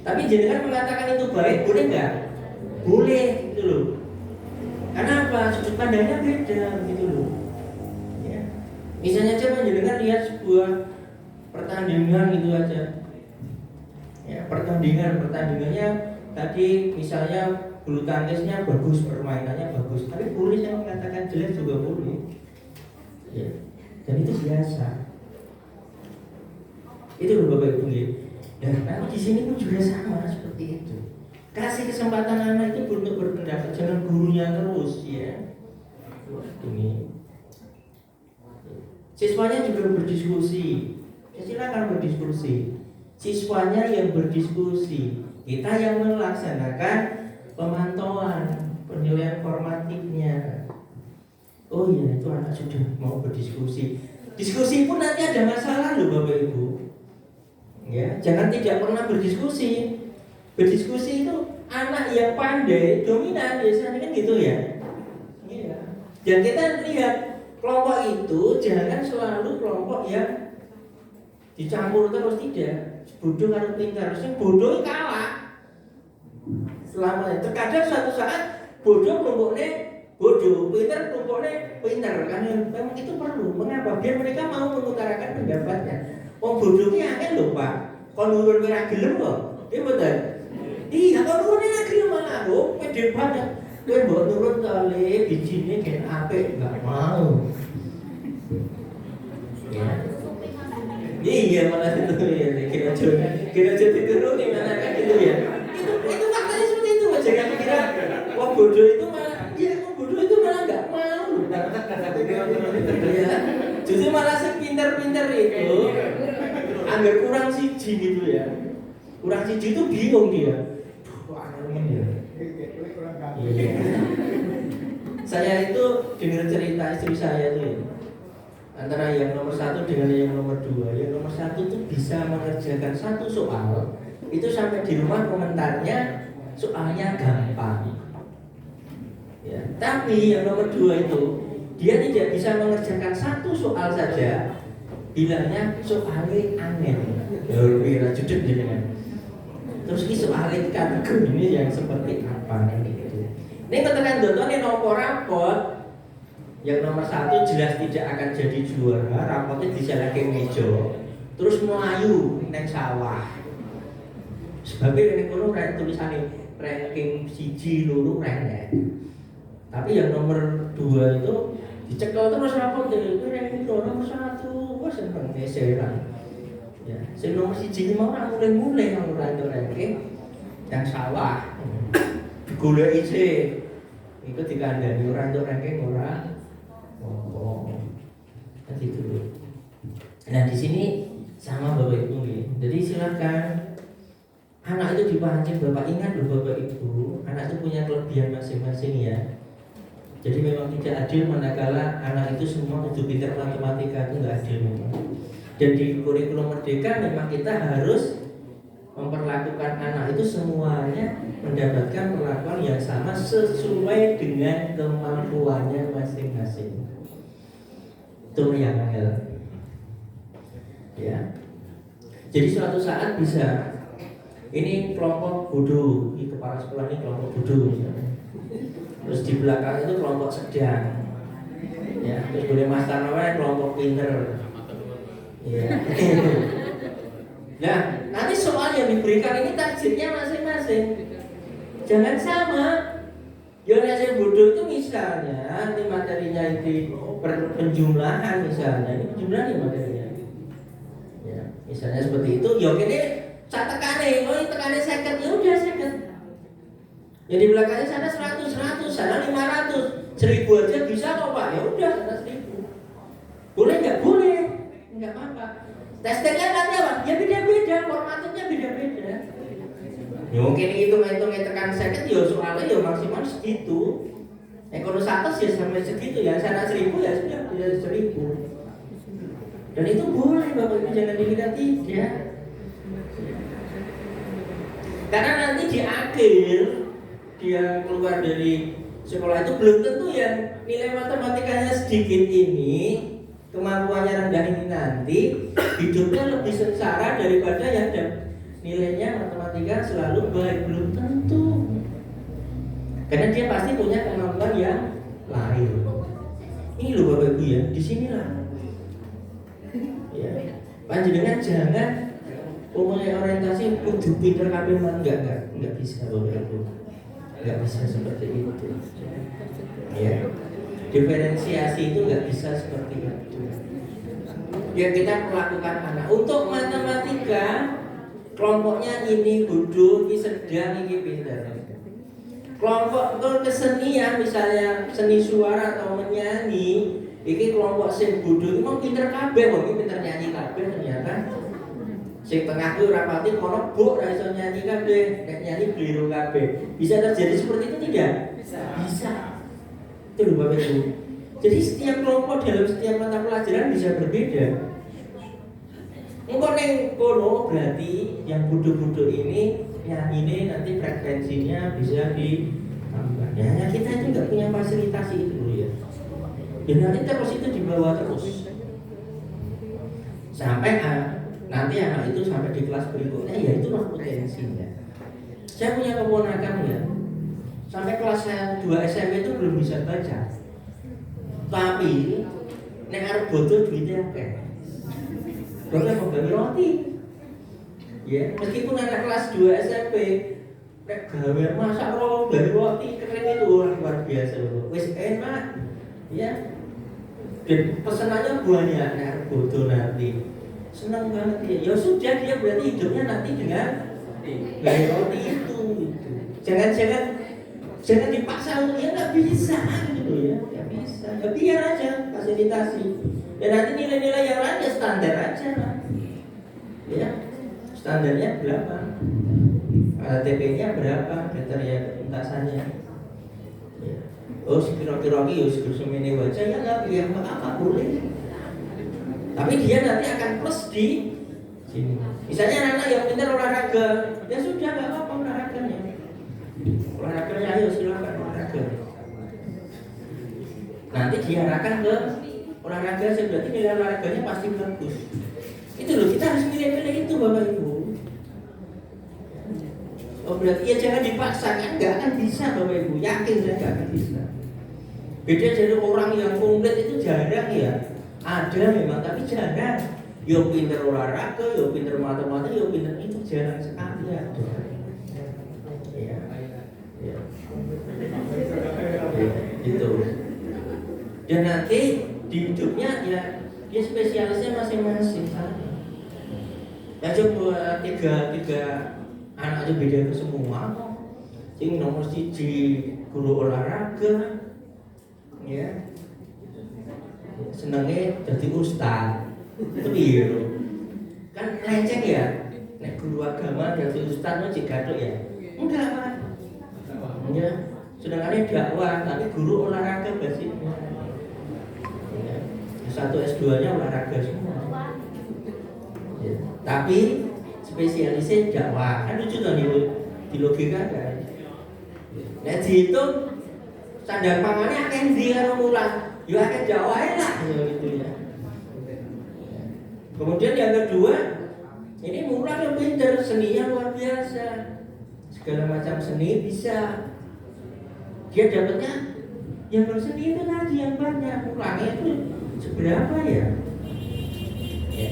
Tapi jenengan mengatakan itu baik, boleh nggak? Boleh, gitu loh. Karena apa? Sudut pandangnya beda, gitu loh. Ya. Misalnya coba jenengan lihat sebuah pertandingan gitu aja. Ya, pertandingannya tadi misalnya bulu tangkisnya bagus, permainannya bagus. Tapi boleh saya mengatakan jelek juga boleh. Ya. Dan itu biasa. Itu loh Bapak Ibu. Nah, di sini pun juga sama seperti itu. Kasih kesempatan anak itu untuk berpendapat, jangan gurunya terus ya. Ini siswanya juga berdiskusi. Ya, silakan berdiskusi. Siswanya yang berdiskusi, kita yang melaksanakan pemantauan, penilaian formatifnya. Oh iya, itu anak sudah mau berdiskusi. Diskusi pun nanti ada masalah loh Bapak Ibu. Ya, jangan tidak pernah berdiskusi. Berdiskusi itu anak yang pandai dominan biasanya kan gitu ya. Iya. Dan kita lihat kelompok itu jangan selalu kelompok yang dicampur terus, tidak. Bodoh harus pintar, harusnya bodoh kalah. Selamanya. Terkadang suatu saat bodoh kelompoknya bodoh, pintar kelompoknya pintar. Karena memang itu perlu. Mengapa? Biar mereka mau mengutarakan pendapatnya. Wong bodohnya akeh lho Pak. Kon nurun ora gelem kok. Iya betul. Iya, kon nurun ora gelem malah kok pede banget. Kowe mbok nurun kali bijine gen apik enggak mau. Ya. Iya malah itu ya. Kira jadi turun mana kan gitu ya. Itu faktanya seperti itu. Jangan kira wong bodoh itu malah wong bodoh itu malah enggak mau. Ya. Justru malah sing pintar-pintar itu anggar kurang siji gitu ya. Kurang siji itu bingung dia. Duh, anggar ya. Iya. Saya itu dengar cerita istri saya tuh ya. Antara yang nomor 1 dengan yang nomor 2. Yang nomor 1 itu bisa mengerjakan satu soal. Itu sampai di rumah komentarnya soalnya gampang. Ya. Tapi yang nomor 2 itu dia tidak bisa mengerjakan satu soal saja, bilangnya soalnya aneh. Kira judul jenengan. Terus ini soalnya kategori ini yang seperti apa gitu. Ini ketekan dotone nopo rapot. Yang nomor 1 jelas tidak akan jadi juara, rapotnya disalahke meja. Terus melayu neng sawah. Sebabnya nek kono rek tulisane ranking 1 loro rek. Tapi yang nomor 2 itu dicekel terus rapot dari ranking nomor 1. Wah seneng geseran. Ya, sing nomor 1 mau ora mulai ora itu ranking yang sawah. Digoleki sih. Ikut dikandani orang untuk ranking orang. Kan gitu. Nah di sini sama Bapak Ibu nih. Jadi silakan anak itu dipancing. Bapak ingat loh Bapak Ibu, anak itu punya kelebihan masing-masing ya. Jadi memang tidak adil manakala anak itu semua kudu pintar matematika, itu nggak adil memang. Dan di kurikulum Merdeka memang kita harus memperlakukan anak itu semuanya mendapatkan perlakuan yang sama sesuai dengan kemampuannya masing-masing. Itu yang angel. Ya. Jadi suatu saat bisa ini kelompok bodoh, ini kepala sekolah ini kelompok bodoh misalnya. Terus di belakang itu kelompok sedang. Ya, terus boleh master namanya kelompok pinter. Ya. Nah, nanti soal yang diberikan ini takdirnya masing-masing. Jangan sama. Ya saya bodoh itu misalnya nanti materinya itu penjumlahan misalnya, ini penjumlahan ya materinya. Ya, misalnya seperti itu, ya oke deh, saya tekane, oh ini tekane 50, ya udah 50. Ya di belakangnya sana 100, sana 500, 1000 aja bisa kok Pak, ya udah sana 1000. Boleh nggak? Boleh, nggak apa-apa. Testingnya nanti apa? Ya beda-beda, formatnya beda-beda. Ya mungkin hitung-hitung tekan 50, ya soalnya ya maksimal segitu. Kalau 100 ya sampai segitu ya, sana 1000 ya sudah 1000. Dan itu boleh Bapak Ibu, jangan dikira tidak. Karena nanti di akhir dia keluar dari sekolah itu belum tentu yang nilai matematikanya sedikit ini, kemampuannya rendah ini nanti hidupnya lebih sengsara daripada yang nilainya matematika selalu baik, belum tentu. Karena dia pasti punya kemampuan yang lain. Ini loh Bapak Ibu ya, disinilah. Ya, panjenengan jangan umumnya orientasi kudu pinter kabeh enggak bisa Bapak Ibu. Enggak bisa seperti itu. Ya. Diferensiasi itu enggak bisa seperti itu. Ya kita melakukan anak untuk matematika kelompoknya ini bodoh, ini sedang, ini pintar. Kelompok kesenian misalnya seni suara atau menyanyi, ini kelompok sing bodoh itu mau pintar kabeh, mau pintar nyanyi kabeh ternyata. Sing tengah itu rapati kono buk ra iso nyanyi kabeh, nek nyanyi keliru kabeh. Bisa terjadi seperti itu tidak? Bisa. Itu lho Bapak Ibu. Jadi setiap kelompok dalam setiap mata pelajaran bisa berbeda. Engko ning kono berarti yang bodoh-bodoh ini ini nanti frekuensinya bisa ditambah. Ya, hanya kita itu nggak punya fasilitasi itu dulu ya. Dan nanti terus itu dibawa terus sampai nanti anak itu sampai di kelas berikutnya, ya itulah potensinya. Saya punya keponakan ya, sampai kelas 2 SMP itu belum bisa baca. Tapi nek arep bodoh duitnya akeh. Boleh membeli roti. Ya, meskipun anak kelas 2 SMP nek gawe masak roti kering itu luar biasa loh. Wis enak. Ya. Dan pesenannya banyak, nek bodoh nanti. Senang banget dia. Ya sudah, dia berarti hidupnya nanti dengan gawe roti itu gitu. Jangan dipaksa untuk ya nggak bisa gitu ya. Nggak bisa. Ya biar aja fasilitasi. Dan nanti nilai-nilai yang lain ya standar aja lah. Ya. Standarnya berapa? TP-nya berapa? Kriteria ketuntasannya. Ya. Oh, kira-kira ya semene aja ya nggak apa boleh. Tapi dia nanti akan plus di sini. Misalnya anak yang pintar olahraga, ya sudah nggak apa-apa olahraganya. Olahraganya ayo silakan olahraga. Nanti diarahkan ke olahraga, berarti nilai olahraganya pasti bagus. Itu loh, kita harus milih-milih itu Bapak Ibu. Oh berarti ya jangan dipaksakan, nggak akan bisa Bapak Ibu, yakin saya nggak akan bisa. Beda jadi orang yang komplit itu jarang ya. Ada memang tapi jarang. Yo pinter olahraga, yo pinter matematika, yo pinter itu jarang sekali ada. Ya. Ya. Gitu. Dan nanti di hidupnya ya dia spesialisnya masing-masing. Ya coba tiga anak aja beda ke semua. Sing nomor 1 guru olahraga, ya. Senengnya jadi ustaz. Itu piye lho. Kan leceng ya. Nek guru agama jadi ustaz mesti gathuk ya. Enggak, Pak. Ya, sedangkan dakwah tapi guru olahraga basicnya. Ya. S1 S2-nya olahraga semua. Ya. Tapi spesialisnya dakwah. Kan lucu tuh di logika kan. Nek dihitung standar pangannya akeh ndi karo mulang. Ya akeh dakwah lah ya gitu ya. Kemudian yang kedua, ini mulang yang pinter, seninya luar biasa. Segala macam seni bisa. Dia dapatnya yang berseni itu tadi yang banyak, mulangnya itu seberapa ya? Ya,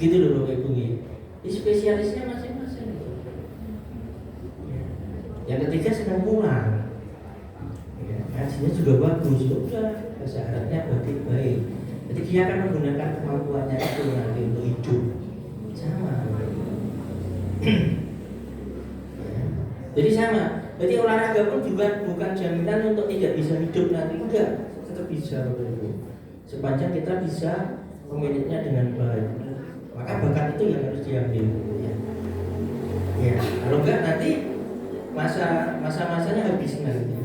gitu loh Ibu. Ini spesialisnya masing-masing. Ya. Yang ketiga sedang pulang. Ya, hasilnya juga bagus, sudah bahasa Arabnya baik. Jadi dia akan menggunakan kemampuannya itu nanti untuk hidup sama. Jadi sama. Jadi olahraga pun juga bukan jaminan untuk tidak bisa hidup nanti, enggak, tetap bisa Bapak-Ibu. Sepanjang kita bisa memanagenya dengan baik. Maka bakat itu yang harus diambil. Ya, kalau enggak nanti masa-masanya habis nanti.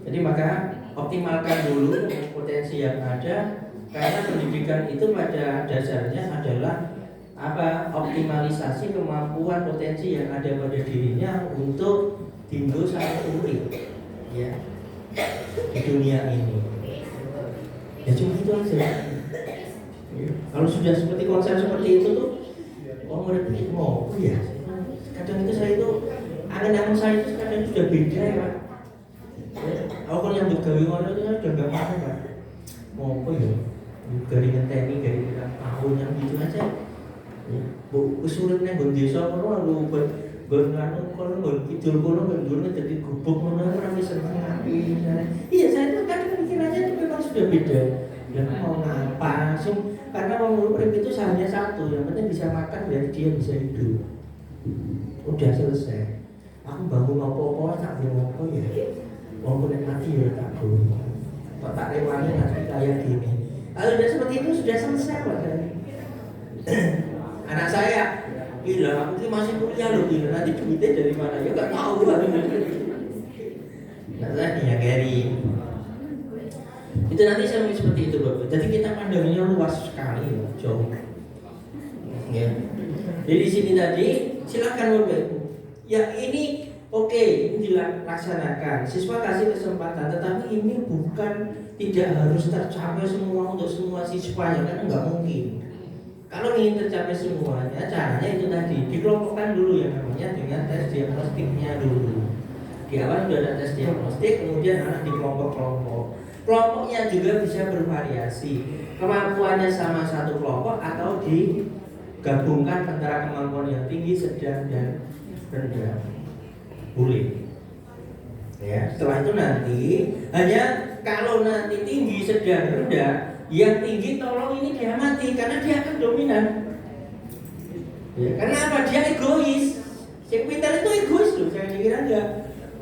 Jadi maka optimalkan dulu potensi yang ada, karena pendidikan itu pada dasarnya adalah optimalisasi kemampuan potensi yang ada pada dirinya untuk tinggal sampai urip ya di dunia ini. Ya cuma itu aja. Ya. Kalau sudah seperti konsep seperti itu tuh, murid mau ya. Kadang itu saya itu angan-angan saya itu kadang sudah beda ya Pak. Kalau yang bergawe ngono itu sudah nggak mau Pak. Mau ya? Garing ngenteni garing tahun yang gitu aja. Bu kesulitnya nggon desa kono lu nganu kono nggon kidul kono nggon dadi gubuk ngono ora wis seneng. Iya saya itu kadang mikir aja itu memang sudah beda. Dan mau ngapa sih? Karena mau urip itu hanya satu, yang penting bisa makan dan dia bisa hidup. Udah selesai. Aku bangun apa-apa tak apa ya. Mau nek mati ya tak bangun. Kok tak rewangi nanti kayak gini. Kalau sudah seperti itu sudah selesai Pak. Anak saya bilang, aku ini masih kuliah loh, bilang nanti duitnya dari mana? Ya nggak tahu lah. Nah saya ya Gary. Itu nanti saya seperti itu Bapak. Jadi kita pandangnya luas sekali, jauh. Ya. Jadi di sini tadi silakan Bapak. Ya ini oke, dilaksanakan. Siswa kasih kesempatan, tetapi ini bukan tidak harus tercapai semua untuk semua siswa ya, kan nggak mungkin. Kalau ingin tercapai semuanya, caranya itu tadi dikelompokkan dulu yang namanya dengan tes diagnostiknya dulu. Di awal sudah ada tes diagnostik, kemudian anak di kelompok-kelompok. Kelompoknya juga bisa bervariasi. Kemampuannya sama satu kelompok atau digabungkan antara kemampuan yang tinggi, sedang dan rendah. Boleh. Ya, setelah itu nanti hanya kalau nanti tinggi, sedang, rendah, yang tinggi tolong ini diamati karena dia akan dominan. Ya, karena apa? Dia egois. Yang pintar itu egois loh, jangan dikira aja.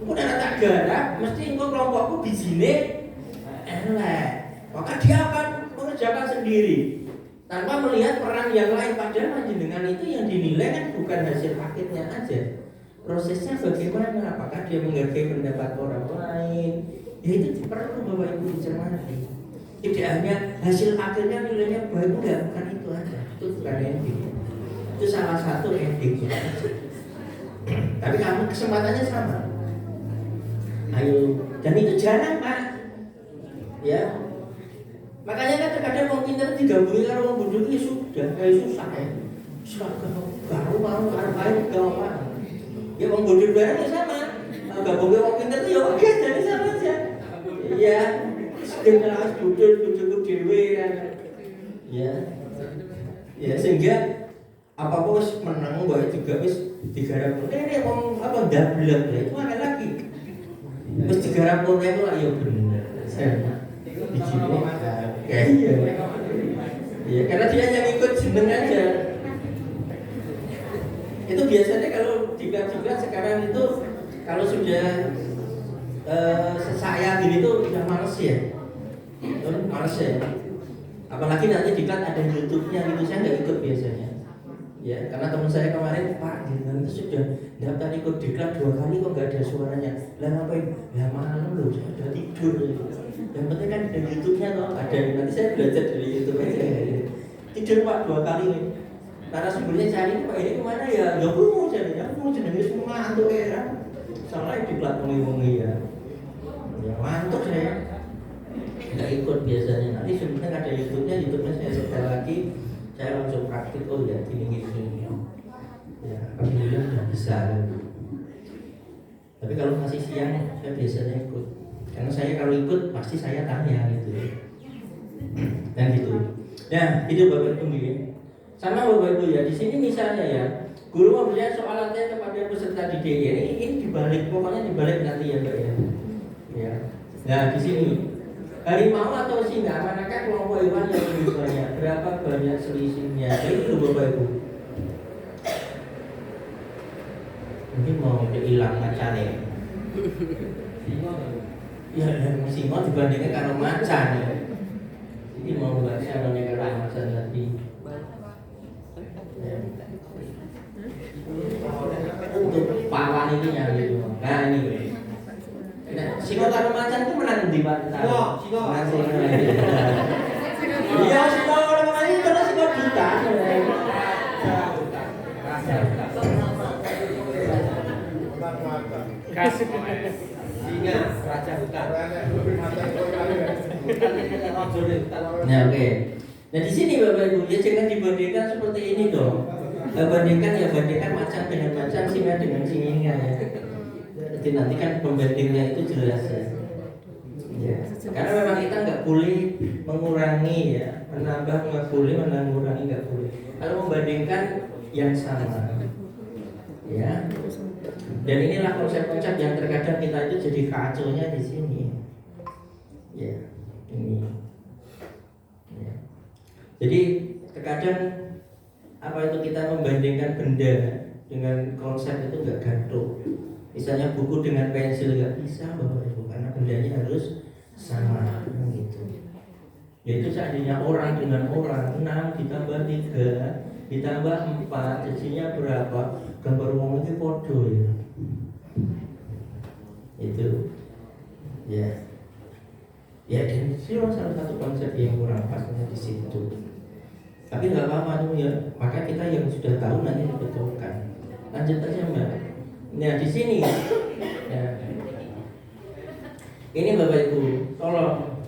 Aku udah tak garap, mesti engkau kelompokku bijine elek. Maka dia akan mengerjakan sendiri tanpa melihat peran yang lain. Padahal panjenengan itu yang dinilai kan bukan hasil akhirnya aja. Prosesnya bagaimana? Apakah dia menghargai pendapat orang lain? Ya itu perlu Bapak Ibu dicermati. Tidak hanya hasil akhirnya nilainya baik, enggak, bukan itu aja. Itu bukan ending. Itu salah satu ending. Tapi kamu kesempatannya sama. Ayo, dan itu jarang Pak. Ya. Makanya kan terkadang orang pintar digabungin kalau orang bodoh ini sudah susah ya. Baru mau arep gampang. Ya orang bodoh bareng ya sama. Gabungin orang pintar itu ya oke, jadi sama aja. Iya. Sekarang bodoh dewe kan. Ya. Ya sehingga apa-apa wis menang bae juga wis digarap. Ini wong apa dablek itu ada lagi. Wis digarap ora itu lah ya bener. Bijine kayak iya. Ya karena dia yang ikut jeneng aja. Itu biasanya kalau diklat sekarang itu kalau sudah saya gini tuh udah males ya, males ya. Apalagi nanti diklat ada YouTube-nya gitu, saya nggak ikut biasanya. Ya, karena teman saya kemarin, Pak, jangan itu sudah daftar ikut diklat 2 kali kok nggak ada suaranya. Lah ngapain? Lah malam loh, saya udah tidur. Yang penting kan ada YouTube-nya toh, ada. Nanti saya belajar dari YouTube aja. Tidur Pak 2 kali nih. Karena sebenarnya cari Pak ini kemana ya? Ya mau cari, ya mau jadi semua ngantuk ya. Soalnya diklat wengi-wengi ya. Ya ngantuk saya. Nggak ikut biasanya. Nanti sebenarnya ada YouTube-nya saya setel lagi. Saya langsung praktik, oh ya gini ya, alhamdulillah sudah bisa. Tapi kalau masih siang saya biasanya ikut, karena saya kalau ikut pasti saya tanya gitu dan gitu. Nah itu Bapak Ibu ya, sama Bapak Ibu ya, di sini misalnya ya guru memberikan soal latihan kepada peserta didik ini dibalik, pokoknya dibalik nanti ya Pak ya. Nah di sini harimau atau singa, manakah kelompok hewan yang lebih banyak? Berapa banyak selisihnya? Itu Bapak Ibu. Mungkin mau hilang macannya. Ya, singa dibandingkan karo macan ya. Ini mau baca dibandingkan karo macan tadi. Untuk pawan ini yang gitu. Nah ini. Singa karo macan itu menang di Pak. Menang singa. Iya, singa karo macan itu karena singa juta. Kasih singa raja hutan. Nah, oke. Nah, di sini Bapak Ibu, ya jangan dibandingkan seperti ini dong. Bandingkan macan dengan macan, singa dengan singa ya. Jadi nanti kan pembandingnya itu jelas ya. Ya. Karena memang kita nggak boleh mengurangi ya, menambah nggak boleh, mengurangi nggak boleh. Kalau membandingkan yang sama, ya. Dan inilah konsep-konsep yang terkadang kita itu jadi kacaunya di sini. Ya, ini. Ya. Jadi terkadang apa itu kita membandingkan benda dengan konsep itu nggak gaduh. Misalnya buku dengan pensil nggak bisa Bapak Ibu, karena bendanya harus sama gitu. Yaitu seandainya orang dengan orang 6 ditambah 3 ditambah 4 jadinya berapa? Gambar wong itu podo ya. Itu ya. Ya dan itu salah satu konsep yang kurang pasnya di situ. Tapi nggak apa-apa tuh ya. Maka kita yang sudah tahu nanti dibetulkan. Lanjut aja Mbak. Nah di sini, ya. Ini Bapak Ibu, tolong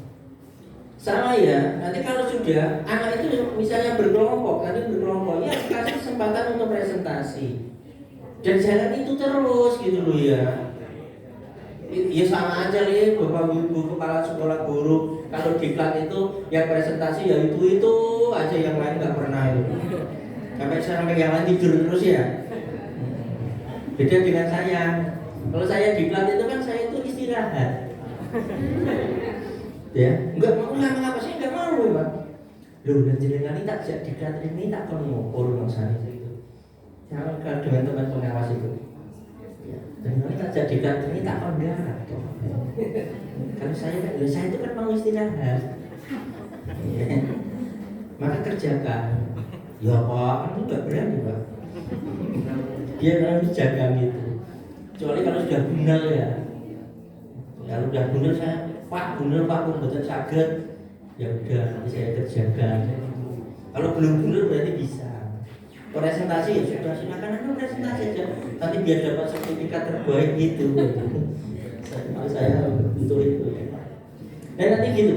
sama ya. Nanti kalau sudah anak itu misalnya berkelompok, nanti berkelompok, ya kasih kesempatan untuk presentasi. Dan jangan itu terus gitu loh ya. Ya sama aja nih Bapak Ibu kepala sekolah guru. Kalau diklat itu yang presentasi ya itu aja, yang lain nggak pernah itu. Sampai yang lain tidur terus ya. Beda dengan saya. Kalau saya diklat itu kan saya itu istirahat. Ya, enggak mau ngapa saya enggak mau, Pak. Loh, dan jenengan ini tak jak diklat ini tak kono urung saya itu. Jangan dengan teman pengawas itu. Ya, jenengan tak jak diklat ini tak kondak. Kalau saya itu kan mau istirahat. Ya. Maka kerjakan. Ya Pak, kamu enggak berani, Pak. Dia kan jaga gitu. Kecuali kalau sudah bunal ya. Kalau sudah bunal saya, Pak bunal Pak pun betul saged. Ya udah nanti saya kerjakan. Kalau belum bunal berarti bisa. Presentasi ya sudah silakan Anda presentasi aja. Nanti biar dapat sertifikat terbaik gitu. Saya butuh itu ya. Dan nanti gitu.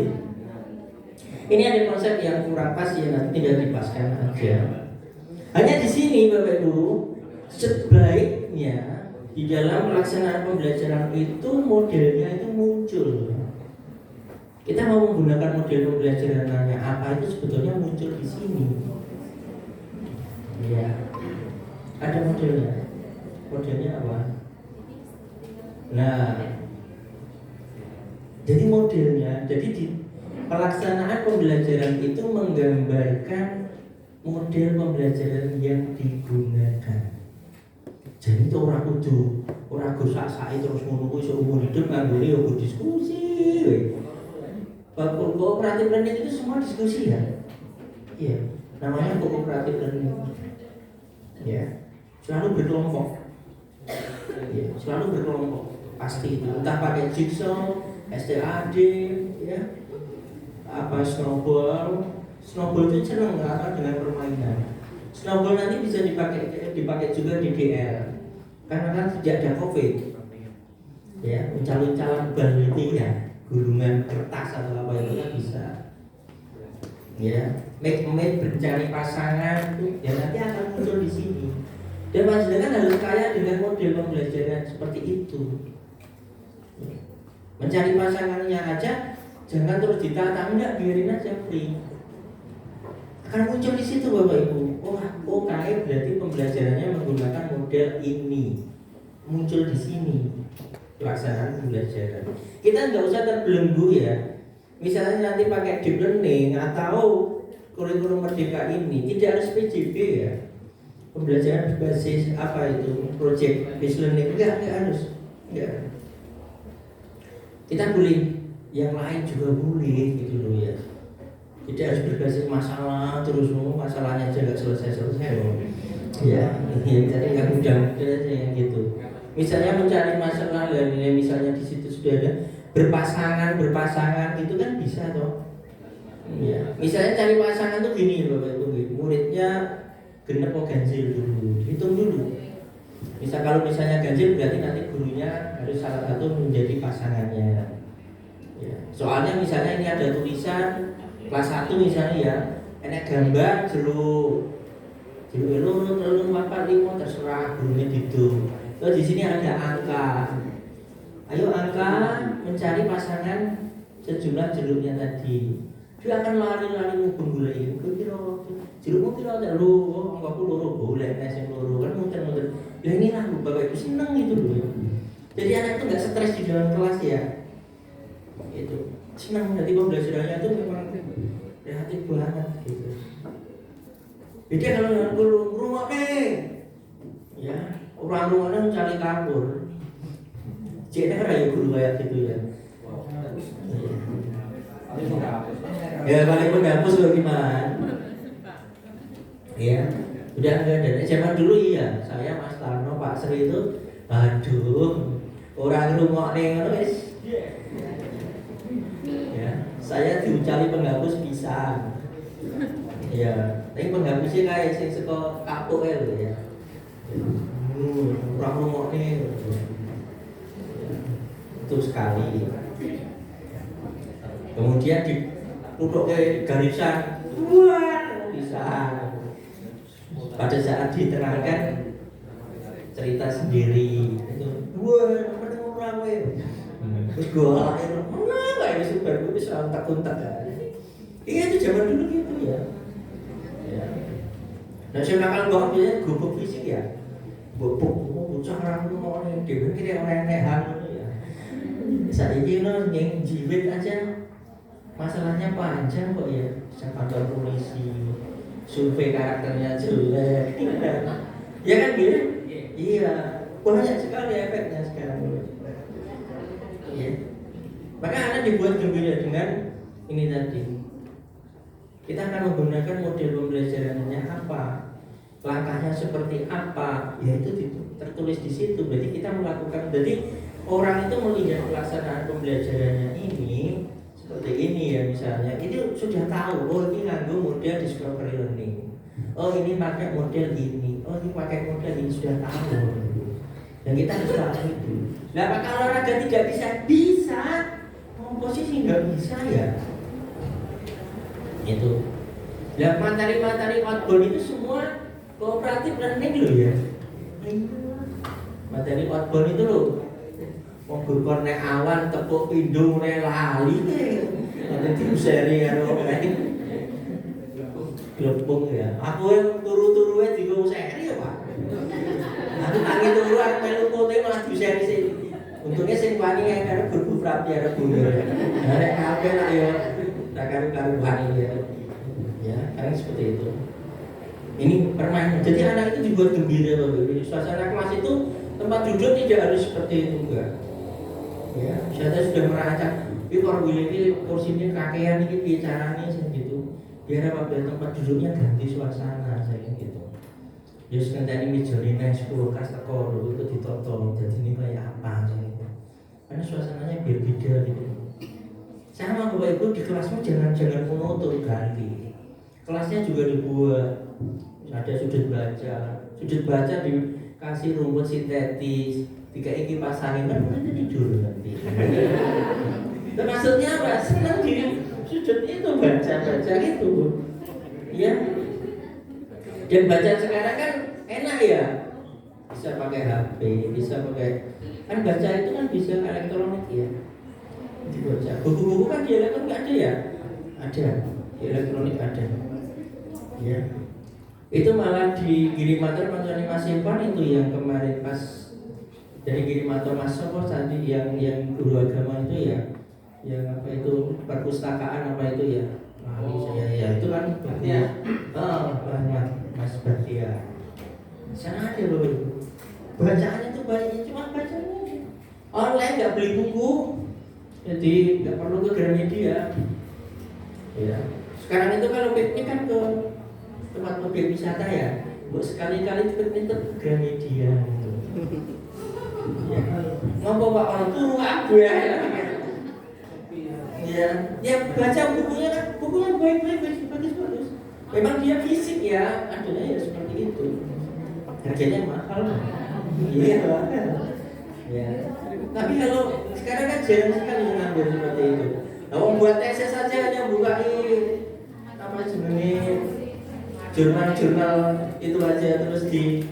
Ini ada konsep yang kurang pas ya, nanti tidak dipaskan aja. Hanya di sini Bapak Ibu, sebaiknya di dalam pelaksanaan pembelajaran itu modelnya itu muncul. Kita mau menggunakan model pembelajarannya apa itu sebetulnya muncul di sini. Ya, ada modelnya. Modelnya apa? Nah, jadi modelnya, jadi di pelaksanaan pembelajaran itu menggambarkan model pembelajaran yang digunakan. Jadi itu ora gosak-saki terus ngono kuwi seumur hidup nganggone yo diskusi. Bab cooperative learning itu semua diskusi ya. Iya, namanya cooperative learning. Ya, selalu berkelompok. Ya, selalu berkelompok. Pasti itu entah pakai jigsaw, STAD, ya. Apa snowball itu seneng karena dengan permainan. Snowball nanti bisa dipakai juga di DL karena kan sejak ada COVID ya, uncalon-uncalon bal itu ya, gulungan kertas atau apa itu kan bisa ya, make mencari pasangan itu ya nanti akan muncul di sini. Dan panjenengan harus kaya dengan model pembelajaran seperti itu. Mencari pasangannya aja jangan terus ditata, enggak, biarin aja free. Akan muncul di situ Bapak Ibu. Oh kaya berarti pembelajarannya menggunakan model ini. Muncul di sini pelaksanaan pembelajaran. Kita nggak usah terbelenggu ya. Misalnya nanti pakai deep learning atau kurikulum merdeka ini tidak harus PJB ya. Pembelajaran berbasis apa itu project based learning enggak harus. Enggak. Kita boleh yang lain juga boleh gitu loh ya. Tidak harus berbasis masalah terus masalahnya aja nggak selesai loh. Ya, jadi nggak mudah aja yang gitu. Misalnya mencari masalah dan misalnya di situ sudah ada berpasangan itu kan bisa toh. Ya, misalnya cari pasangan tuh gini Bapak Ibu, muridnya genep mau ganjil dulu, hitung dulu. Kalau misalnya ganjil berarti nanti gurunya harus salah satu menjadi pasangannya. Ya, soalnya misalnya ini ada tulisan kelas 1 misalnya ya, enak gambar jeruk 4, 5 terserah gurunya gitu. Terus di sini ada angka. Ayo angka mencari pasangan sejumlah jeruknya tadi. Dia akan lari-lari ngubung gulai. Jerukmu kira lu, angkaku loro boleh, nasi loro kan muter-muter. Ya inilah Bapak Ibu seneng gitu loh. Jadi anak itu nggak stres di dalam kelas ya. Itu senang, jadi pembelajarannya itu memang kreatif banget gitu. Jadi kalau yang rumah ya orang rumahnya mencari kabur. Ceknya kan ya guru kayak gitu ya. Ya paling menghapus loh gimana? Ya, udah enggak ada. Zaman dulu iya, saya Mas Tarno, Pak Sri itu, aduh, orang rumah guys. Ya, saya diucali penghapus bisa. Ya, tapi penghapusnya kayak sing seko kapuk lho ya. Orang rumah itu sekali. Kemudian duduk ke garisan, wah bisa. Pada saat diterangkan cerita sendiri, itu wah orang terus gua lain, mana ini super, gue bisa untak-untak kan? Iya itu zaman dulu gitu ya. Dan saya nakal banget biasanya gubuk fisik ya, gubuk, bocah orang mau nih, dia pikir orang nehan ya. Saat ini lo yang jiwit aja, masalahnya panjang kok ya, bisa kantor polisi, survei karakternya jelek, ya kan gitu? Iya, banyak sekali efeknya sekarang. Ya. Maka anak dibuat gembira dengan ini tadi. Kita akan menggunakan model pembelajarannya apa, langkahnya seperti apa, ya itu tertulis di situ. Berarti kita melakukan. Jadi orang itu melihat pelaksanaan pembelajarannya ini seperti ini ya misalnya. Itu sudah tahu. Oh ini nganggo model discovery learning. Oh ini pakai model ini. Oh ini pakai model ini, sudah tahu. Dan kita harus tahu itu. Nah, apakah olahraga tidak bisa? Bisa. Komposisi nggak bisa ya. Itu. Nah, materi-materi outbound itu semua cooperative learning loh ya. Materi outbound itu loh. Wong gurkon nek awan tepuk pindho nek lali. Nanti diuseri karo glepung ya. Aku yang turu-turu wae diuseri ya, Pak. Aku tangi turu arep melu kote malah diuseri sih. Untungnya sing wani karo guru prapi arep bunyi. Nek kabeh lah ya tak karo-karuan ya. Ya, karena seperti itu. Ini permainan. Jadi anak itu dibuat gembira Bapak Ibu. Suasana kelas itu tempat duduk tidak harus seperti itu enggak. Ya, saya sudah merancang. Ini kalau ini kursinya kakean ini bicaranya gitu. Biar apabila tempat duduknya ganti suasana saya gitu. Ya sekarang ini meja ini 10 kas teko dulu itu ditoto. Jadi ini kayak apa saya gitu. Karena suasananya berbeda gitu. Sama Bapak Ibu di kelasmu jangan monoton ganti. Kelasnya juga dibuat ada sudut baca dikasih rumput sintetis, dikai kipas angin kan nanti tidur nanti. Nah, maksudnya apa? Senang di sudut itu baca itu, ya. Dan baca sekarang kan enak ya, bisa pakai HP, bisa pakai kan baca itu kan bisa elektronik ya. Dibaca. Buku-buku kan di elektronik ada ya, ada di elektronik ada. Ya. Itu malah di Girimator Pancani Mas Irfan itu yang kemarin pas dari Girimator Mas Sopo tadi yang guru agama itu ya, yang apa itu perpustakaan apa itu ya, saya ya itu kan ya, Mas Batia. Sana ada loh itu. Bacaannya tuh banyak, cuma bacanya online nggak beli buku, jadi nggak perlu ke Gramedia. Ya. Sekarang itu kalau piknik kan ke tempat objek wisata ya, buat sekali-kali piknik ke Gramedia gitu. Ya, ngomong Pak orang turu aku ya. Ya baca bukunya kan, bukunya baik-baik, bagus-bagus. Memang dia fisik ya, adanya ya seperti itu. Harganya mahal. Iya. Ya. Tapi kalau sekarang kan jarang sekali mengambil seperti itu. Nah, buat tesis saja hanya bukain apa jenis jurnal itu aja terus di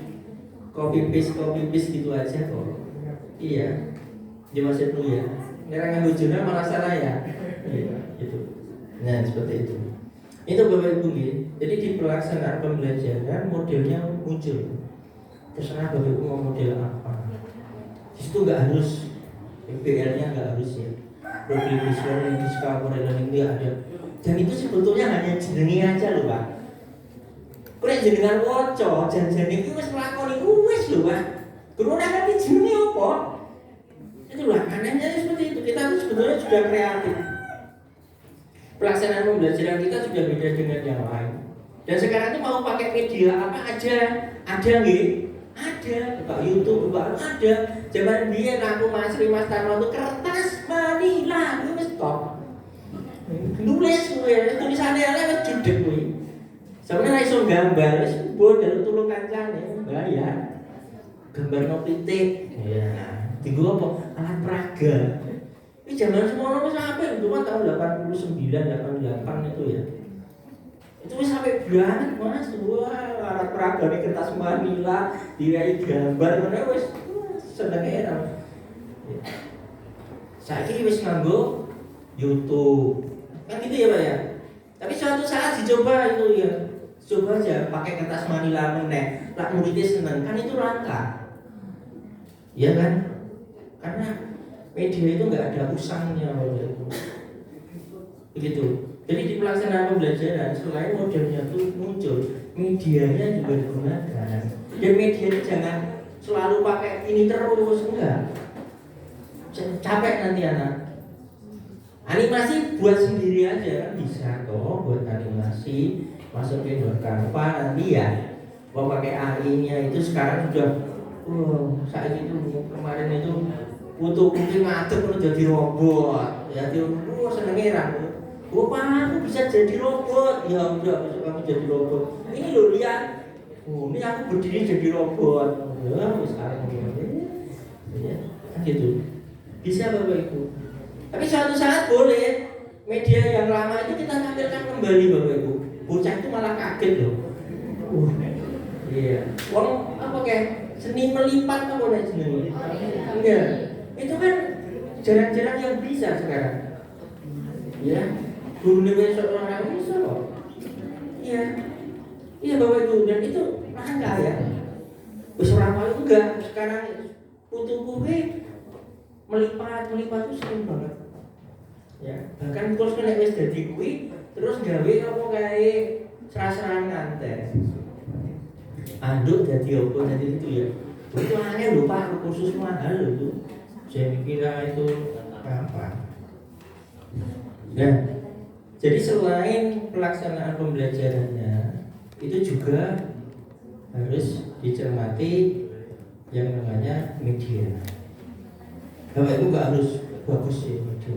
copy paste gitu aja kok. Iya. Di masa itu ya. Ngerang ngambil jurnal malah salah ya. Iya, gitu. Nah, seperti itu. Itu Bapak Ibu. Jadi di pelaksanaan pembelajaran modelnya muncul. Terserah Bapak Ibu mau model apa. Di situ nggak harus PBL-nya nggak harus ya. Problem visual yang discover learning itu ada. Dan itu sebetulnya hanya jenengi aja loh Pak. Kalau jenengan woco, jangan itu wis nglakoni wis lho Pak. Guru ora ngerti jenenge apa. Itulah anehnya seperti itu. Kita tuh sebetulnya sudah kreatif. Pelaksanaan pembelajaran kita sudah beda dengan yang lain. Dan sekarang itu mau pakai media apa aja, ada nggih? Ada, buka YouTube, buka ada. Zaman dia aku Mas Tarno itu kertas manila, itu wis top. Nulis tulisannya ala wis judek kuwi. Sebenarnya iso gambar, wis bodol tulung kancane, bayar. Gambar no titik. Ya. Dienggo apa? Alat peraga. Ini zaman semono wis sampai cuma tahun 89, 88 itu ya. Itu wis sampai banget Mas. Wah, alat peraga nih kertas manila, dirai gambar ngono wis senenge ra. Saiki wis nganggo YouTube. Kan gitu ya Pak ya. Tapi suatu saat dicoba itu ya. Coba aja pakai kertas manila meneh. Lah muridnya seneng, kan itu langka. Iya kan? Karena media itu nggak ada usangnya begitu. Jadi di pelaksanaan pembelajaran selain modelnya itu muncul, medianya juga digunakan. Dan medianya jangan selalu pakai ini terus, enggak. Capek nanti anak. Animasi buat sendiri aja kan bisa toh, buat animasi masukin ke Canva nanti ya. Mau pakai AI-nya itu sekarang sudah saat itu kemarin itu butuh mungkin ngadep udah jadi robot ya dia senengnya ra aku bisa jadi robot ya udah besok kamu jadi robot ini lo lihat ini aku berdiri jadi robot ya sekarang ya kan gitu bisa Bapak Ibu tapi suatu saat boleh media yang lama itu kita tampilkan kembali Bapak Ibu bocah itu malah kaget loh iya wong apa kayak seni melipat apa nek jenenge enggak itu kan jarang-jarang yang bisa sekarang ya guru besok orang bisa kok iya iya Bapak Ibu dan itu langka ya wis ora mau enggak sekarang putuku melipat itu sering banget ya bahkan terus nek wis dadi kuwi terus gawe apa kae serah-serahan nganten anduk jadi apa jadi itu ya. Itu aneh lho Pak, kursus mahal lho itu. Saya kira itu apa? Nah, jadi selain pelaksanaan pembelajarannya, itu juga harus dicermati yang namanya media. Bapak Ibu nggak harus bagus sih media,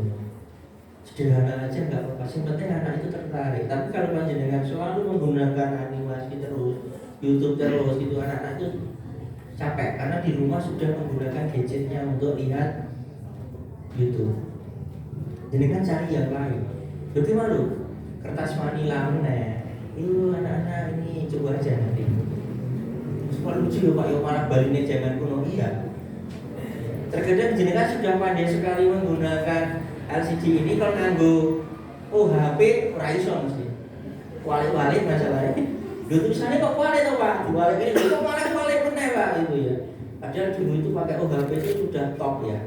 sederhana aja nggak apa-apa. Yang penting anak itu tertarik. Tapi kalau panjenengan selalu menggunakan animasi terus, YouTube terus, itu anak-anak itu capek karena di rumah sudah menggunakan gadgetnya untuk lihat YouTube. Jadi kan cari yang lain. Bagaimana lu? Kertas manila meneh. Itu anak-anak ini coba aja nanti. Semua lucu ya Pak, ya malah baliknya zaman kuno iya. Terkadang jenengan sudah pandai sekali menggunakan LCD ini kalau nganggo HP ora iso mesti. Walik-walik masalahnya. Lho tulisannya kok walik to Pak? Diwalik ini kok malah walik meneh Pak itu ya. Padahal dulu itu pakai HP itu sudah top ya.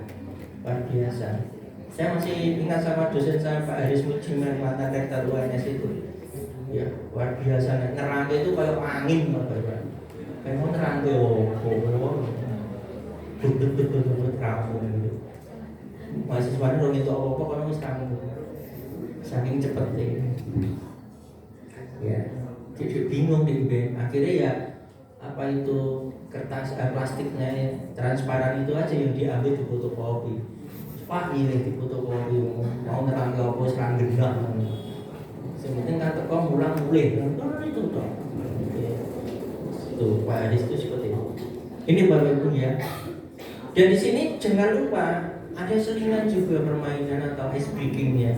Luar biasa. Saya masih ingat sama dosen saya Pak Haris Mujiman, mantan rektor UNS itu. Ya, luar biasa. Nerangke itu kayak angin Bapak. Kayak mau nerangke betul-betul rampung gitu. Mahasiswanya dong itu apa-apa kalau wis rampung. Saking cepetnya. Ya, jadi bingung di BEM. Akhirnya ya apa itu kertas plastiknya transparan itu aja yang diambil di fotokopi. Pak ini di fotokopi mau nerang ke apa serang gendak. Sebenarnya kan teko mulang mulai. Itu toh. Itu Pak Haris itu seperti itu. Ini Bapak Ibu ya. Dan di sini jangan lupa ada selingan juga permainan atau ice breaking-nya.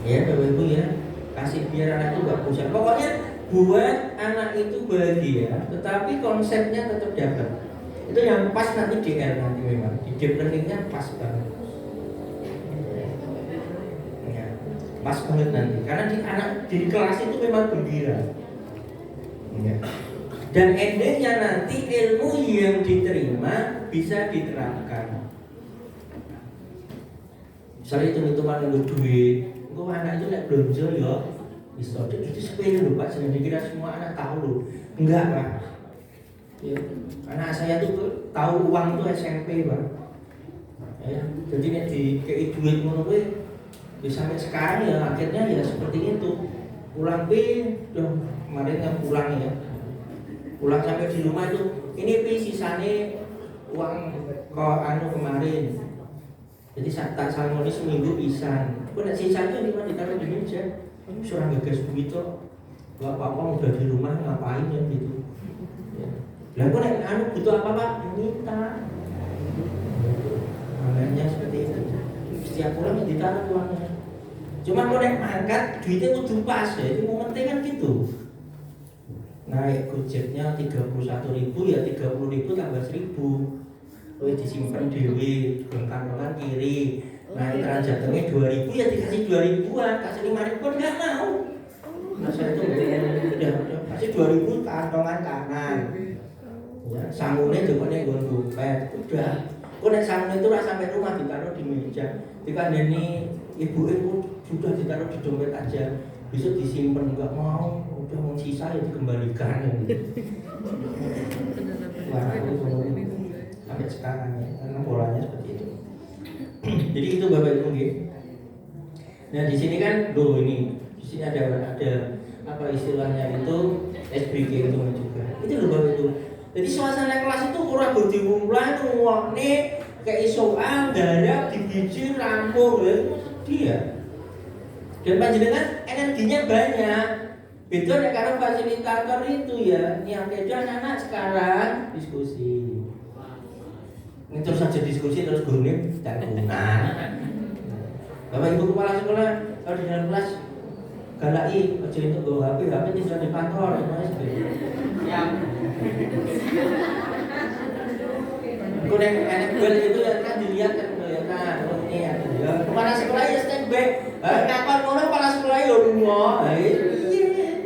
Ya Bapak Ibu ya. Kasih biar anak itu gak bosan. Pokoknya buat anak itu bahagia, tetapi konsepnya tetap dapat. Itu yang pas nanti di R nanti memang di deep learning-nya pas banget. Ya, pas banget nanti. Karena di anak di kelas itu memang gembira. Ya. Dan endingnya nanti ilmu yang diterima bisa diterapkan. Misalnya hitung-hitungan untuk duit, kok anak itu nek belanja ya bisa. Itu sepele lho Pak, jangan dikira semua anak tahu lho. Enggak Pak. Ya, anak saya tuh tahu uang itu SMP Pak. Ya, jadi nek dikei duit ngono kuwi sampai sekarang ya akhirnya ya seperti itu. Pulang kemarin kan pulang ya. Pulang sampai di rumah itu ini sisane uang kemarin. Jadi tak salmoni seminggu pisan. Kok nek sisanya di mana ditaruh di meja? Surang gagas duit kok. Enggak apa-apa udah di rumah ngapain ya gitu. Ya. Lah kok nek butuh apa-apa minta. Makanya seperti itu. Setiap pulang ditaruh uangnya. Cuma kok nek mangkat duitnya kudu pas ya. Itu momentnya kan gitu. Naik Gojeknya 31.000 ya 30.000 tambah 1.000. Terus disimpan dewi, kantongan kiri. Naik Transjatengnya 2.000 ya dikasih 2.000-an, kasih 5.000 pun nggak mau. Nah saya itu udah kasih 2.000 kantongan kanan. Ya, sanggulnya juga nih gue dompet, udah. Kok nek sanggul itu sampai rumah ditaruh di meja. Dikandani ibu sudah ditaruh di dompet aja. Besok disimpan nggak mau. Udah mau sisa ya dikembalikan ya gitu. Wah, sampai sekarang ya, karena polanya seperti itu. Jadi itu Bapak Ibu nggih. Nah di sini kan ini di sini ada apa istilahnya itu SBG itu juga. Itu loh Bapak Ibu. Jadi suasana kelas itu kurang berdiwulan ngene kayak isoan, garap, dibiji, rampung ya dia. Dan panjenengan energinya banyak. Beda nek karo fasilitator itu ya, yang beda anak-anak sekarang diskusi. Ini terus saja diskusi terus gurunya teleponan. Bapak Ibu kepala sekolah kalau di dalam kelas galai aja itu bawa HP tinggal di kantor ya. Kau enak bel itu ya kan dilihat kan kelihatan. Oh ini ya. Kepala sekolah ya standby. Kapan orang kepala sekolah ya rumah.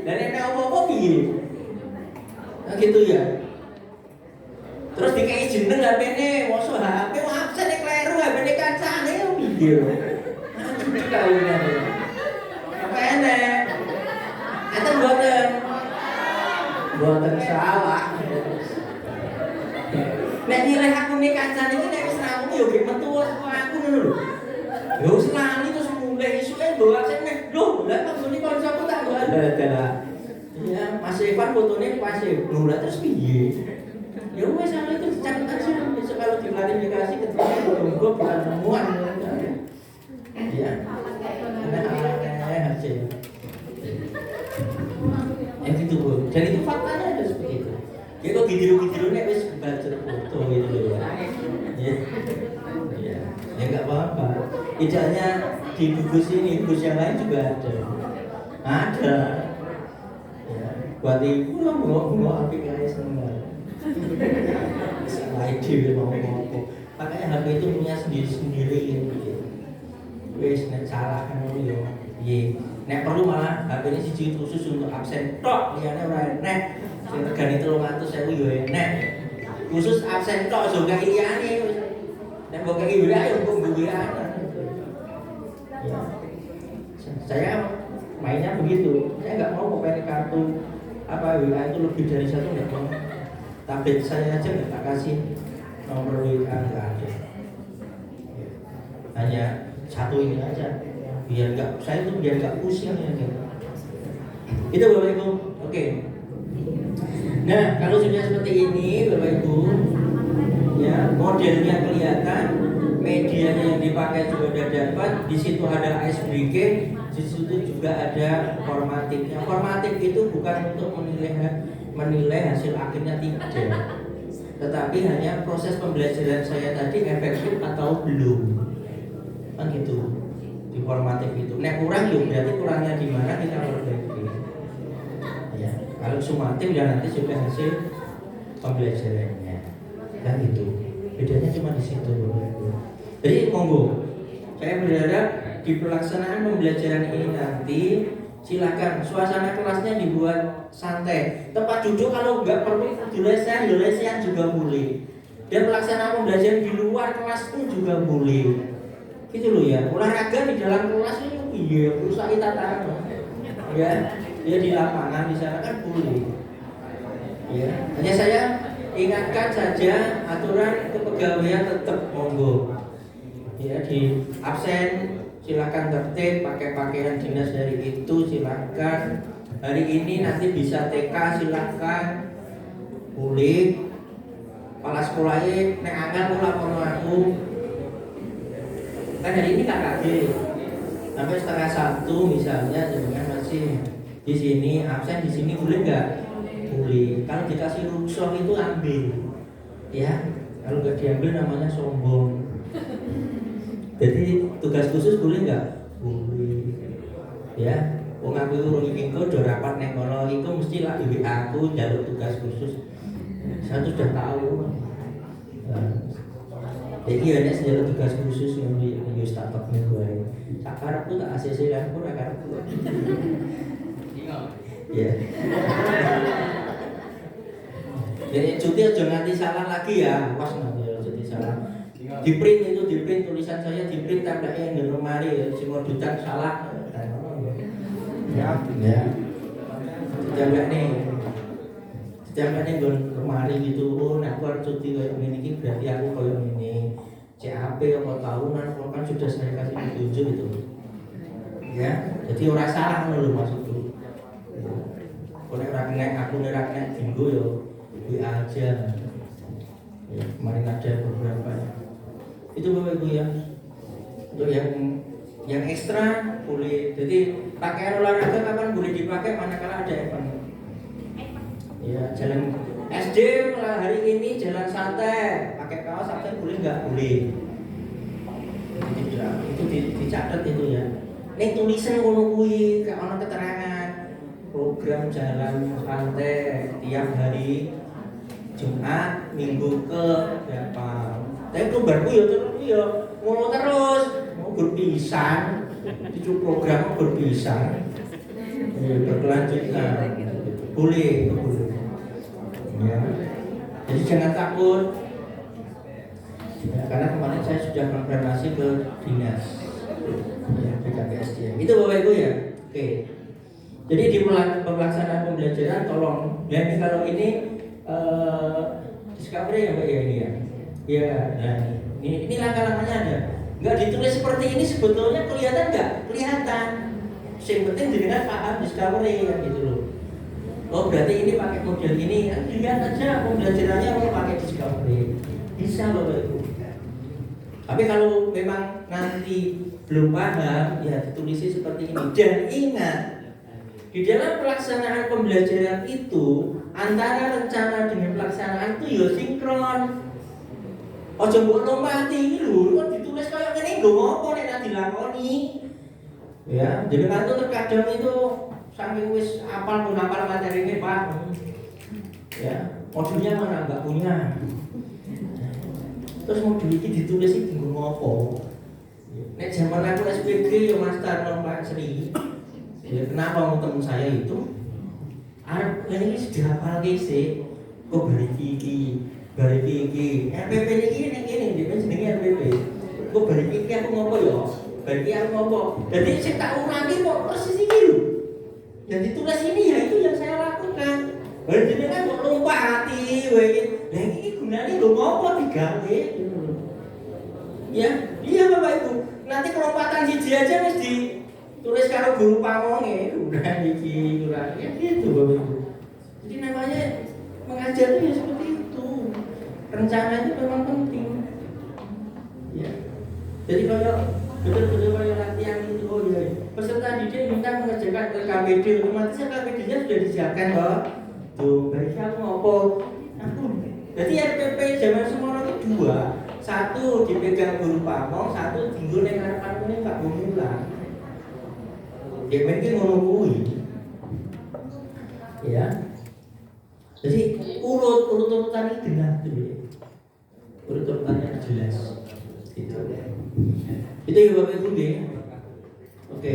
Dan nek apa-apa piye? Nah gitu ya. Terus dikai jeneng HP-ne, mosok HP absen nek kleru HP-ne kancane yo piye. Nah, kawunan. Apa enek? Enten mboten. Boten salah. Nek nilai aku nih kancane iki nek wis rampung yo ge metu kok aku ngono lho. Yo wis lali terus mulai isuke bawa sing nek lho, lah kok ngene kancaku tak bawa dadah. Iya, Mas Evan fotone pas e. Lho lah terus piye? Ya wis sampe itu dicatat aja. Besok kalau diklarifikasi ketika tunggu bukan temuan. Iya. Ada hasil. Gitu Bu. Dan itu faktanya ada seperti itu. Ya kok gidiru-gidiru nek wis baca foto gitu loh. Ya. Ya. Ya enggak apa-apa. Tidaknya di buku sini, buku yang lain juga ada. Ada. Ya. Buat ibu lah mau apik ae seneng. Selain dia mau apa. Makanya HP itu punya sendiri-sendiri gitu. Wis nek salah kan yo. Piye? Nek perlu malah HP ini siji khusus untuk absen tok, liyane ora enek. Sing regane 300.000 yo enek. Khusus absen tok aja gak liyane. Nek mbok kaki WA yo mbok WA. Ya. Saya mainnya begitu. Saya enggak mau pakai kartu apa WA itu lebih dari satu enggak mau. Tablet saya aja enggak tak kasih nomor WA enggak ada. Hanya satu ini aja. Biar enggak, saya itu biar enggak pusing ya. Itu Bapak Ibu. Oke. Nah, kalau sudah seperti ini Bapak Ibu, ya modelnya kelihatan, medianya yang dipakai juga sudah dapat. Di situ ada SBK, di situ juga ada formatiknya. Formatik itu bukan untuk menilai hasil akhirnya tidak, tetapi hanya proses pembelajaran saya tadi efektif atau belum, kan gitu. Di formatif itu, nek kurang ya berarti kurangnya di mana kita perbaiki. Ya, kalau sumatif ya nanti sudah hasil pembelajarannya, dan itu bedanya cuma di situ. Jadi monggo, saya berharap di pelaksanaan pembelajaran ini nanti silakan suasana kelasnya dibuat santai. Tempat duduk kalau nggak perlu lesehan juga boleh. Dan pelaksanaan pembelajaran di luar kelas pun juga boleh. Gitu loh ya, olahraga di dalam kelas itu iya, rusak tatanan. Ya, dia di lapangan di sana kan boleh. Ya, hanya saya ingatkan saja aturan kepegawaian tetap monggo. Ya, di absen silakan tertib, pakai pakaian dinas dari itu silakan. Hari ini nanti bisa TK silakan. Boleh. Kepala sekolahnya nek angel kok lapor aku. Kan hari ini KKG sampai 12:30 misalnya, dengan masih di sini absen di sini boleh nggak? Boleh. Kalau dikasih rukshoh itu ambil, ya. Kalau nggak diambil namanya sombong. Jadi tugas khusus boleh nggak? Boleh. Ya. Wong aku urung iki engko do rapat nek kono iku mesti lak WA aku njaluk tugas khusus. Saya sudah tahu. Jadi ada senjata tugas khusus yang di startup nih gue. Sekarang tuh tak ACC kan, gue sekarang tuh. Ya. Jadi cuti aja nganti salah lagi ya, pas nanti cuti salah. Di print tulisan saya di print tempelnya yang lemari, semua dutan salah. Ya. Setiap gue lemari gitu, oh nak aku cuti kayak gini berarti aku kayak ini CAP apa tahunan, kalau kan sudah saya kasih petunjuk itu. Ya, jadi orang salah loh maksudku. Kalau orang naik aku naik minggu yo WA aja. Ya, kemarin ada beberapa. Itu Bapak Ibu ya. Untuk yang ekstra boleh. Jadi pakaian olahraga kapan boleh dipakai manakala ada event. Ya, jalan SD mulai hari ini jalan santai, pakai kaos santai boleh nggak? Boleh. Tidak, itu dicatat itu ya. Nih tulisan ngono kuwi kayak ono keterangan program jalan santai tiap hari Jumat, Minggu ke berapa. Tapi program ku ya terus ya ngono terus, mau berpisah. Itu program berpisah. Berkelanjutan. Boleh. Ya. Jadi jangan takut. Ya, karena kemarin saya sudah konfirmasi ke dinas. Ya, BKPSDM. Itu Bapak Ibu ya. Oke. Jadi di pelaksanaan pembelajaran tolong, ya ini kalau ini discovery ya Pak ya ini ya. Ya, nah ini langkah-langkahnya ada. Nggak ditulis seperti ini sebetulnya kelihatan nggak? Kelihatan. Yang penting dengan paham discovery kan gitu loh. Oh berarti ini pakai model ini, kan lihat aja pembelajarannya mau pakai discovery. Bisa Bapak Ibu. Tapi kalau memang nanti belum paham, ya ditulisnya seperti ini. Dan ingat, di dalam pelaksanaan pembelajaran itu antara rencana dengan pelaksanaan itu ya sinkron. Ojo mbok lompati lho, kok ditulis kayak ngene nggo ngopo nek nek dilakoni. Ya, jenengan tuh terkadang itu saking wis apal pun apal materinya Pak. Ya, modulnya mana enggak punya. Terus modul ini ditulis iki nggo ngopo? Nek zaman aku SPG ya master Pak Sri. Ya kenapa mau temen saya itu? Arep ini sudah hafal sih. Kok bari iki RPP niki nek ngene dhewe jenenge RPP. Kok bari iki aku ngopo ya? Bari iki aku ngopo? Dadi sing tak ulangi kok persis iki lho. Yang ditulis ini ya itu yang saya lakukan. Bari jenengan kok lompati wae. Lah iki gunane lho ngopo digawe? Ya, iya Bapak Ibu. Nanti kelompatan siji aja wis ditulis karo guru pamonge, udah iki kurang ya gitu Bapak Ibu. Jadi namanya mengajar itu ya seperti itu. Rencana itu memang penting. Ya. Jadi kalau betul-betul kayak latihan itu, oh ya, peserta didik minta mengerjakan LKPD, otomatis LKPD-nya sudah disiapkan kok. Tuh, baik aku ngopo. Aku. Jadi RPP zaman semono itu dua. Satu dipegang guru pamong, satu tinggal ning ngarepan kene Pak Bumulan. Ya mungkin ngono kuwi. Ya. Jadi urutan ini benar dulu. Urutannya jelas. Gitu. Itu ya Bapak Ibu deh. Oke.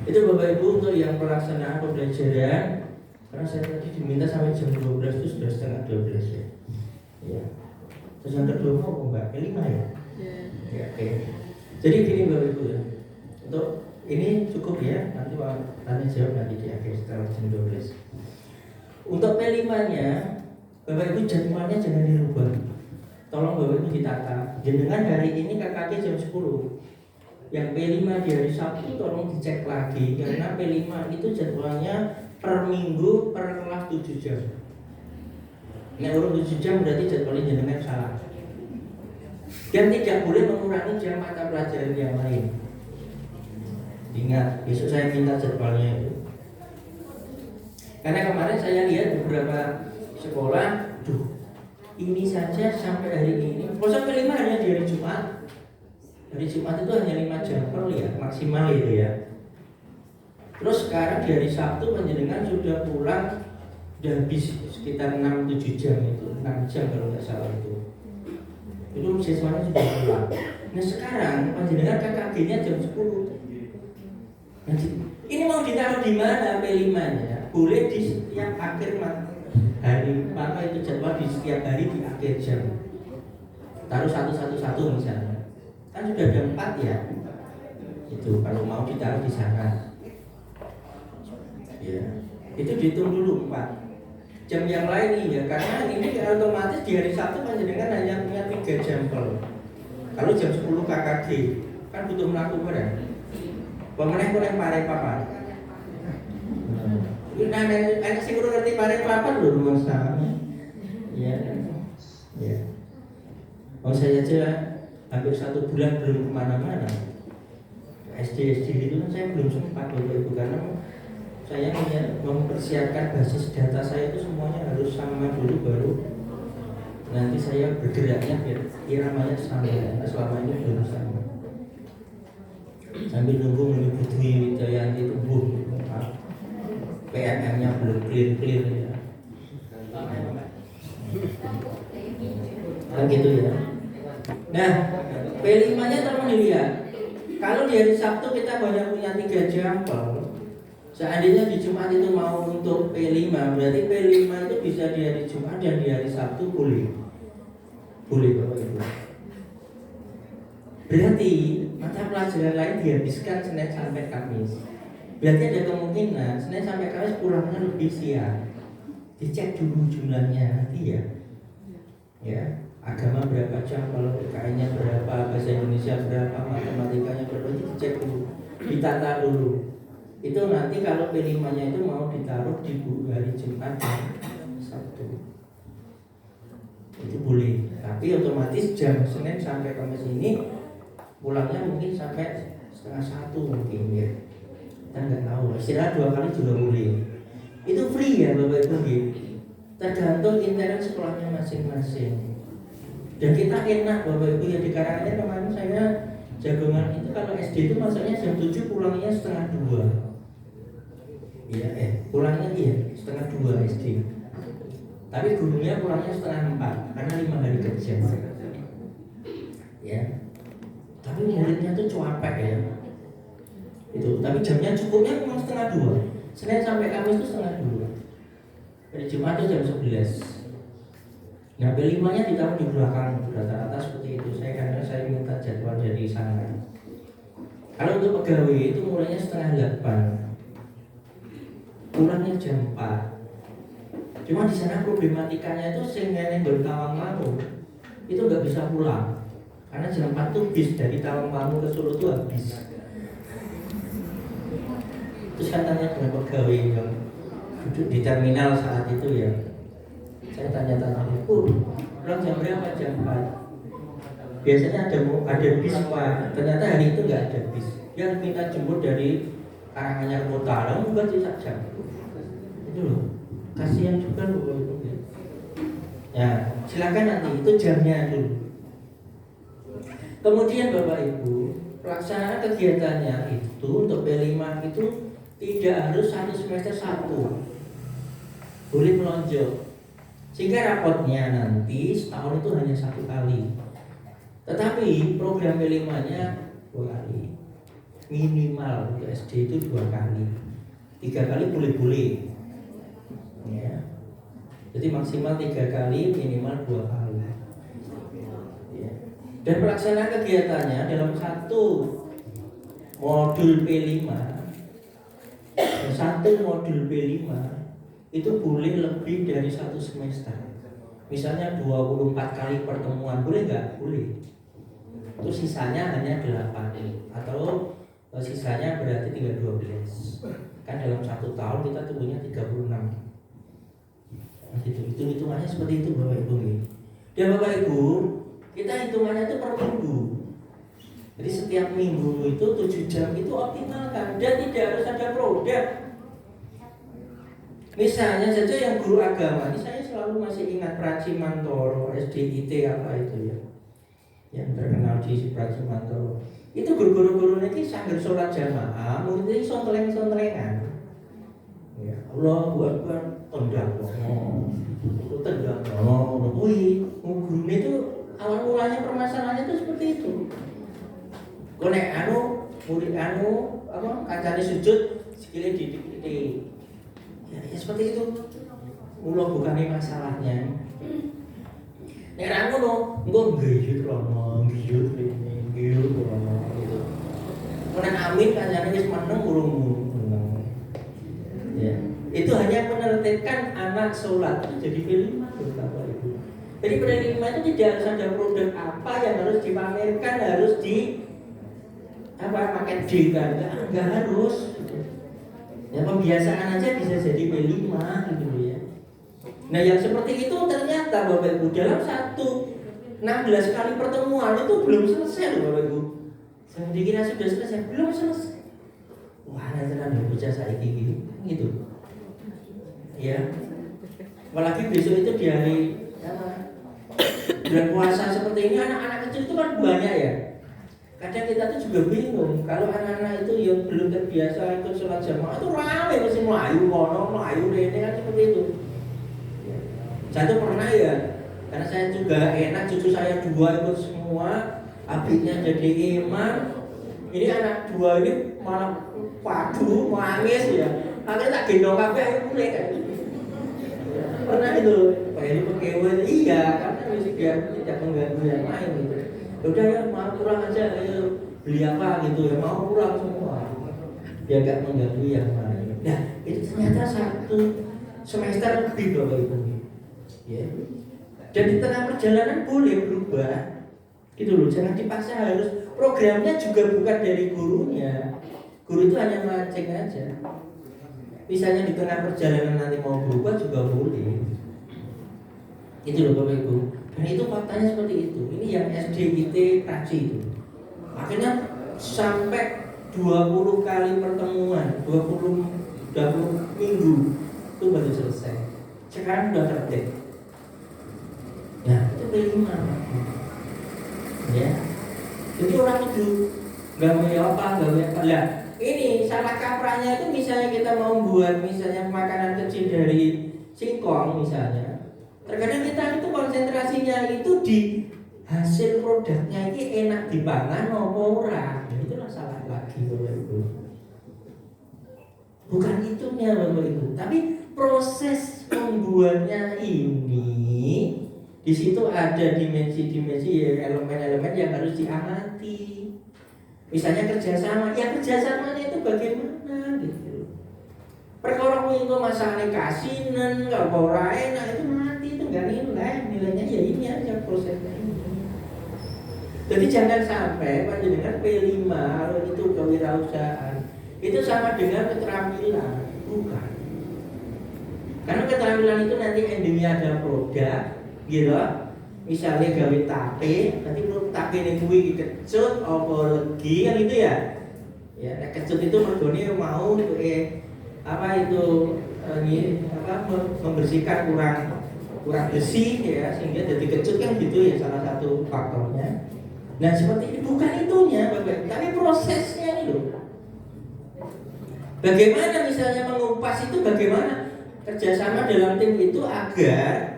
Itu Bapak Ibu untuk yang pelaksanaan pembelajaran. Karena saya tadi diminta sampai jam 12 itu sudah setengah 12 ya. Ya. Terus yang kedua mau Mbak, kelima ya? Ya, oke. Jadi gini Bapak Ibu ya. Untuk ini cukup ya, nanti tanya jawab nanti di akhir setelah jam 12. Untuk P5-nya, Bapak Ibu jadwalnya jangan dirubah. Tolong Bapak Ibu ditata. Jenengan hari ini KKD jam 10. Yang P5 di hari Sabtu tolong dicek lagi karena P5 itu jadwalnya per minggu per kelas 7 jam. Nek urut 7 jam berarti jadwalnya jenengan salah. Dan tidak boleh mengurangi jam mata pelajaran yang lain. Ingat, besok saya minta jadwalnya itu. Karena kemarin saya lihat beberapa sekolah, ini saja sampai hari ini. Proses P5 hanya di hari Jumat. Hari Jumat itu hanya 5 jam per ya, maksimal itu ya. Terus sekarang di hari Sabtu penjenengan sudah pulang, sudah habis sekitar 6-7 jam itu, 6 jam kalau nggak salah itu. Itu siswanya sudah pulang. Nah sekarang penjenengan KKG-nya jam 10. Nah, ini mau ditaruh di mana P5-nya? Boleh di setiap akhir hari, maka itu jadwal di setiap hari di akhir jam. Taruh 1-1-1 misalnya. Kan sudah ada 4 ya. Itu kalau mau ditaruh di sana. Ya, itu dihitung dulu 4. Jam yang lain nih ya, karena ini otomatis di hari Sabtu panjenengan hanya punya 3 jam kalau jam 10 KKD kan butuh melakukan ya. Pemenang pun yang pare papan. Nah, enak sih kurang ngerti pare papan loh rumah saya. Ya, ya. Oh saya aja hampir 1 bulan belum kemana-mana. SD itu kan saya belum sempat Bapak Ibu karena saya mempersiapkan basis data saya itu semuanya harus sama dulu baru nanti saya bergeraknya biar iramanya sama karena selama ini belum sama. Sambil nunggu Dwi Wijayanti tumbuh, PNM-nya belum clear ya. Nah gitu ya. Nah P5-nya tolong dilihat. Kalau di hari Sabtu kita banyak punya 3 jam, seandainya di Jumat itu mau untuk P5, berarti P5 itu bisa di hari Jumat dan di hari Sabtu boleh. Boleh Bapak Ibu. Berarti mata pelajaran lain dihabiskan Senin sampai Kamis. Berarti ada kemungkinan Senin sampai Kamis pulangnya lebih siang. Dicek dulu jumlahnya nanti ya. Ya, agama berapa jam, kalau PKN-nya berapa, bahasa Indonesia berapa, matematikanya berapa, itu dicek dulu, ditata dulu. Itu nanti kalau P5-nya itu mau ditaruh di hari Jumat dan Sabtu, itu boleh. Tapi otomatis jam Senin sampai Kamis ini pulangnya mungkin sampai 12:30 mungkin ya. Kita nggak tahu. Istirahat 2 kali juga boleh. Itu free ya Bapak Ibu ya. Tergantung internet sekolahnya masing-masing. Dan kita enak Bapak Ibu ya, di Karanganyar kemarin saya jagongan itu kalau SD itu masuknya jam 7, pulangnya 1:30. Iya, pulangnya iya 1:30 SD. Tapi gurunya pulangnya 3:30 karena 5 hari kerja. Ya. Tapi muridnya tuh cuapek ya. Itu, tapi jamnya cukupnya memang 1:30. Senin sampai Kamis itu 1:30. Hari Jumat itu jam 11. Nah, P5-nya ditaruh di belakang, rata-rata seperti itu. Karena saya minta jadwal dari sana. Kalau untuk pegawai itu mulainya 7:30. Pulangnya jam 4. Cuma di sana problematikanya itu sehingga yang Tawangmangu itu nggak bisa pulang karena jam 4 tuh bis dari Tawangmangu ke Solo tuh habis. Terus katanya dengan pegawai yang duduk di terminal saat itu ya, saya tanya-tanya, pulang jam berapa? Jam 4. Biasanya ada bis Pak, ternyata hari itu nggak ada bis. Dia minta jemput dari Karanganyar kota, lalu bukan tidak jam. Itu loh, kasihan juga loh itu. Ya, silakan nanti itu jamnya dulu. Kemudian Bapak Ibu, pelaksanaan kegiatannya itu untuk P5 itu tidak harus 1 semester 1, boleh melonjak. Sehingga rapotnya nanti setahun itu hanya 1 kali. Tetapi program P5-nya 2 kali. Minimal untuk SD itu 2 kali. 3 kali boleh-boleh. Ya. Jadi maksimal 3 kali, minimal 2 kali. Ya. Dan pelaksanaan kegiatannya dalam 1 modul P5, 1 modul P5 itu boleh lebih dari 1 semester. Misalnya 24 kali pertemuan, boleh nggak? Boleh. Itu sisanya hanya 8 atau sisanya berarti tinggal 12. Kan dalam 1 tahun kita tumbuhnya 36. Nah, itu hitungannya seperti itu Bapak Ibu. Dan Bapak Ibu, kita hitungannya itu per minggu. Jadi setiap minggu itu 7 jam itu optimalkan dan tidak harus ada produk. Misalnya saja yang guru agama ini, saya selalu masih ingat Pracimantoro, SDIT apa itu ya, yang terkenal di Pracimantoro. Itu guru-guru ini sambil sholat jamaah, mungkin ini sonteleng-sontelengan. Ya, Allah buat tendang, tendang, guru itu awal mulanya permasalahannya itu seperti itu. Konek murid kancane sujud, sikile didik. Ya seperti itu. Mula bukannya masalahnya. Nek ra ngono, engko nggiyut rono, nggiyut rono gitu. Nek amin kancane wis meneng urung meneng. Ya, itu hanya menertibkan anak sholat jadi P5 Bapak Ibu. Jadi P5 itu tidak harus ada produk apa yang harus dipamerkan, harus di pakai D kan, enggak harus. Ya pembiasaan aja bisa jadi P5 gitu ya. Nah yang seperti itu ternyata Bapak Ibu dalam 16 kali pertemuan itu belum selesai loh Bapak Ibu. Saya dikira sudah selesai, belum selesai. Wah, nanti bocah saya gini gitu. Ya. Apalagi besok itu di hari bulan puasa seperti ini, anak-anak kecil itu kan banyak ya. Kadang kita tuh juga bingung kalau anak-anak itu yang belum terbiasa ikut sholat jamaah itu ramai mesti melayu ini kan seperti itu. Saya tuh pernah ya, karena saya juga enak cucu saya 2 ikut semua, abiknya jadi imam. Ini anak 2 ini malah padu, nangis ya. Akhirnya tak gendong kabeh ayo mulai kan. Pernah itu, pakai pekewe iya, karena mesti biar tidak mengganggu yang lain gitu. Udah ya mau pulang aja, ayo beli apa gitu ya, mau pulang semua. biar nggak mengganggu yang lain. Nah itu ternyata 1 semester lebih Bapak Ibu ya. Dan di tengah perjalanan boleh berubah gitu loh, jangan dipaksa harus. Programnya juga bukan dari gurunya, guru itu hanya mancing aja. Misalnya di tengah perjalanan nanti mau berubah juga boleh. Itu loh Bapak Ibu. Dan itu faktanya seperti itu. Ini yang SDIT Praci itu. Akhirnya sampai 20 kali pertemuan, 20 minggu itu baru selesai. Sekarang sudah tertib. Ya, itu P5. Ya. Jadi orang itu gawe apa. Lah, ini salah kaprahnya itu misalnya kita mau buat misalnya makanan kecil dari singkong misalnya. Terkadang kita itu konsentrasinya itu di hasil produknya ini enak dipangan apa ora. Nah, itulah salah lagi Bapak Ibu. Bukan itunya Bapak Ibu, tapi proses pembuatnya ini di situ ada dimensi-dimensi ya, elemen-elemen yang harus diamati. Misalnya kerjasama, ya kerjasamanya itu bagaimana gitu. Perkara itu masalahnya kasinan, kalau ora enak itu nanti itu nggak nilainya ya ini aja prosesnya ini. Jadi jangan sampai panjenengan P5 kalau itu kewirausahaan itu sama dengan keterampilan, bukan. Karena keterampilan itu nanti endingnya ada produk, gitu. Misalnya gawe tape, nanti perlu tape ning kuwi kecut apa legi kan itu ya. Ya, nek kecut itu mergone mau membersihkan kurang besi ya sehingga jadi kecut kan gitu ya, salah satu faktornya. Nah seperti ini bukan itunya Bapak, tapi prosesnya ini loh. Bagaimana misalnya mengupas itu, bagaimana kerjasama dalam tim itu agar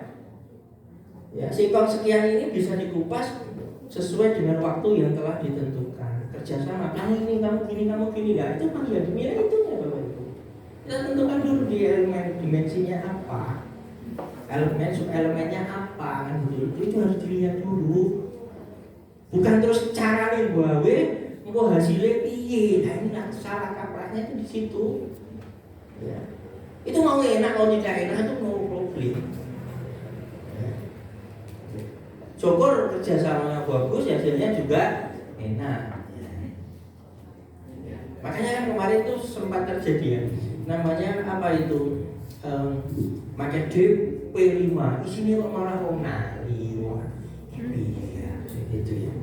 ya singkong sekian ini bisa dikupas sesuai dengan waktu yang telah ditentukan. Kerjasama, kamu ini, kamu gini, kamu gini, lah itu kan ya dimilih itu ya Bapak Ibu. Kita tentukan dulu di elemen dimensinya apa, elemen subelemennya apa kan gitu. Itu harus dilihat dulu. Bukan terus caranya gawe, engko hasilnya piye. Nah ini salah kaprahnya itu di situ. Ya. Itu mau enak mau tidak enak itu mau problem. Ya. Syukur kerjasamanya bagus, hasilnya juga enak. Ya. Makanya kan kemarin itu sempat terjadi ya, namanya apa itu pakai P5, isinya kok malah nari, wah, iya, gitu ya.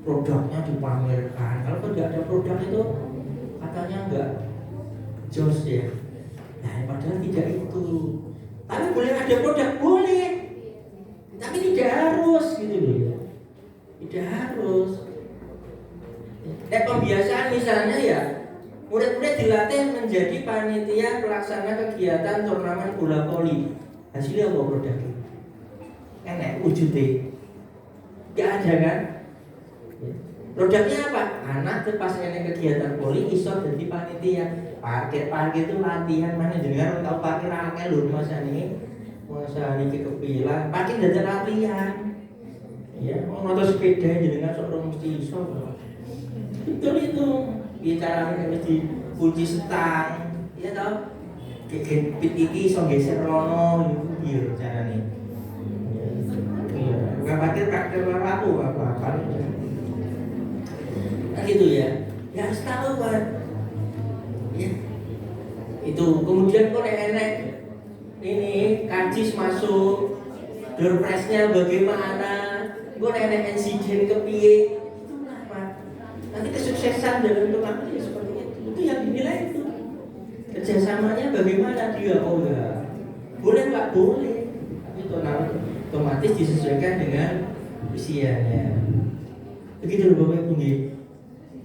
Produknya dipamerkan, kalau tidak ada produk itu katanya enggak jos ya. Nah, padahal tidak itu. Tapi boleh ada produk, boleh. Tapi tidak harus gitu loh ya. Tidak harus. Pembiasaan misalnya ya, murid-murid dilatih menjadi panitia pelaksana kegiatan turnamen bola voli. Hasilnya apa produknya? Enak wujudnya. Gak ada kan? Produknya apa? Anak tuh pas ini kegiatan poli iso jadi panitia. Parkir itu latihan mana dengar tahu parkir anaknya lho masa ini kepilah. Parkir dari latihan. Ya, mau motor sepeda jenengan seorang mesti iso. Itu bicara mesti kunci setang. Ya tahu. Pit iki iso geser rono yo carane. Iya, enggak parkir aku apa-apa. Nah gitu ya, ya harus tahu kan ya. Itu kemudian kok enek ini karcis masuk, door prize-nya bagaimana, kok enek insiden kepiye, itu apa nanti kesuksesan dalam turnamen ya seperti itu yang dinilai itu. Kerjasamanya bagaimana dia, oh ya boleh nggak boleh, itu otomatis disesuaikan dengan usianya. Begitu loh Bapak Ibu.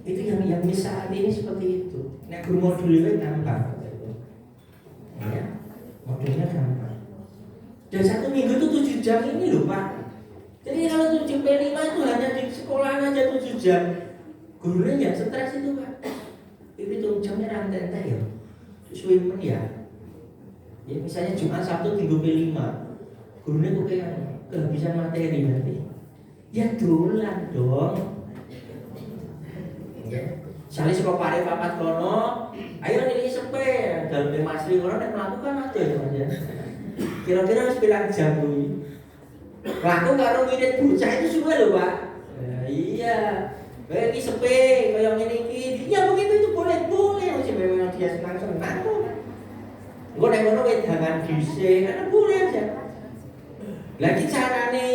Itu yang saat ini seperti itu. Nek modulnya gampang. Ya, modulnya gampang. Dan 1 minggu itu 7 jam ini loh Pak. Jadi kalau 7 P5 itu hanya di sekolah aja 7 jam. Gurunya yang stres itu Pak. Itu jamnya rantai ya. Sesuai ya. Ya misalnya Jumat Sabtu Minggu P5. Gurunya kok kayak kehabisan materi nanti. Ya dolan dong. Ya. Misalnya sekolah pare papat kono, Ayo nilai sepe dalam Mas Ri orang yang melakukan ada ya Mas ya. Kira-kira harus bilang jam kuwi. Laku karo wirid bocah itu suwe lho, Pak. Iya. Kayak iki sepe, kaya ngene iki. Ya begitu itu boleh masih memang dia senang-senang kok. Engko nek ngono kowe jangan dhisik, karena boleh aja. Lagi carane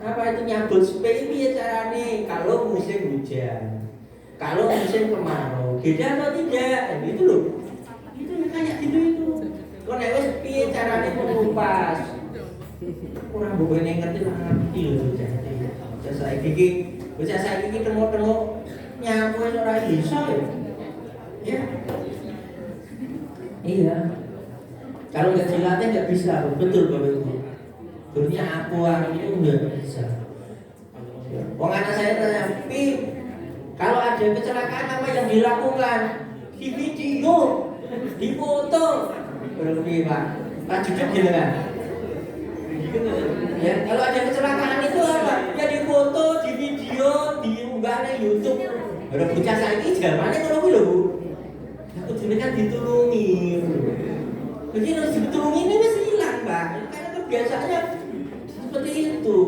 apa itu nyambut sepe piye carane kalau musim hujan. Kalau musim kemarau, beda atau tidak? Gitu loh. Itu kayak gitu itu. Kok nek wis piye carane mengupas? Ora mbok nek ngerti lah ngerti lho jadi. Bocah saiki iki temu-temu nyapu wis ora iso ya. Ya. Iya. Kalau nggak dilatih nggak bisa, betul Bapak Ibu. Dunia akuan itu nggak bisa. Wong anak saya tanya, "Pi, kalau ada kecelakaan apa yang dilakukan?" Di video, di foto. Berarti Pak, Pak jujur gitu kan? Ya, kalau ada kecelakaan itu apa? Ya di foto, di video, diunggah di YouTube. Ada bocah saiki jamane ngono kuwi lho, Bu. Ya kudune kan ditulungi. Jadi harus ditulungi ini wis hilang, Pak. Karena kebiasaannya seperti itu.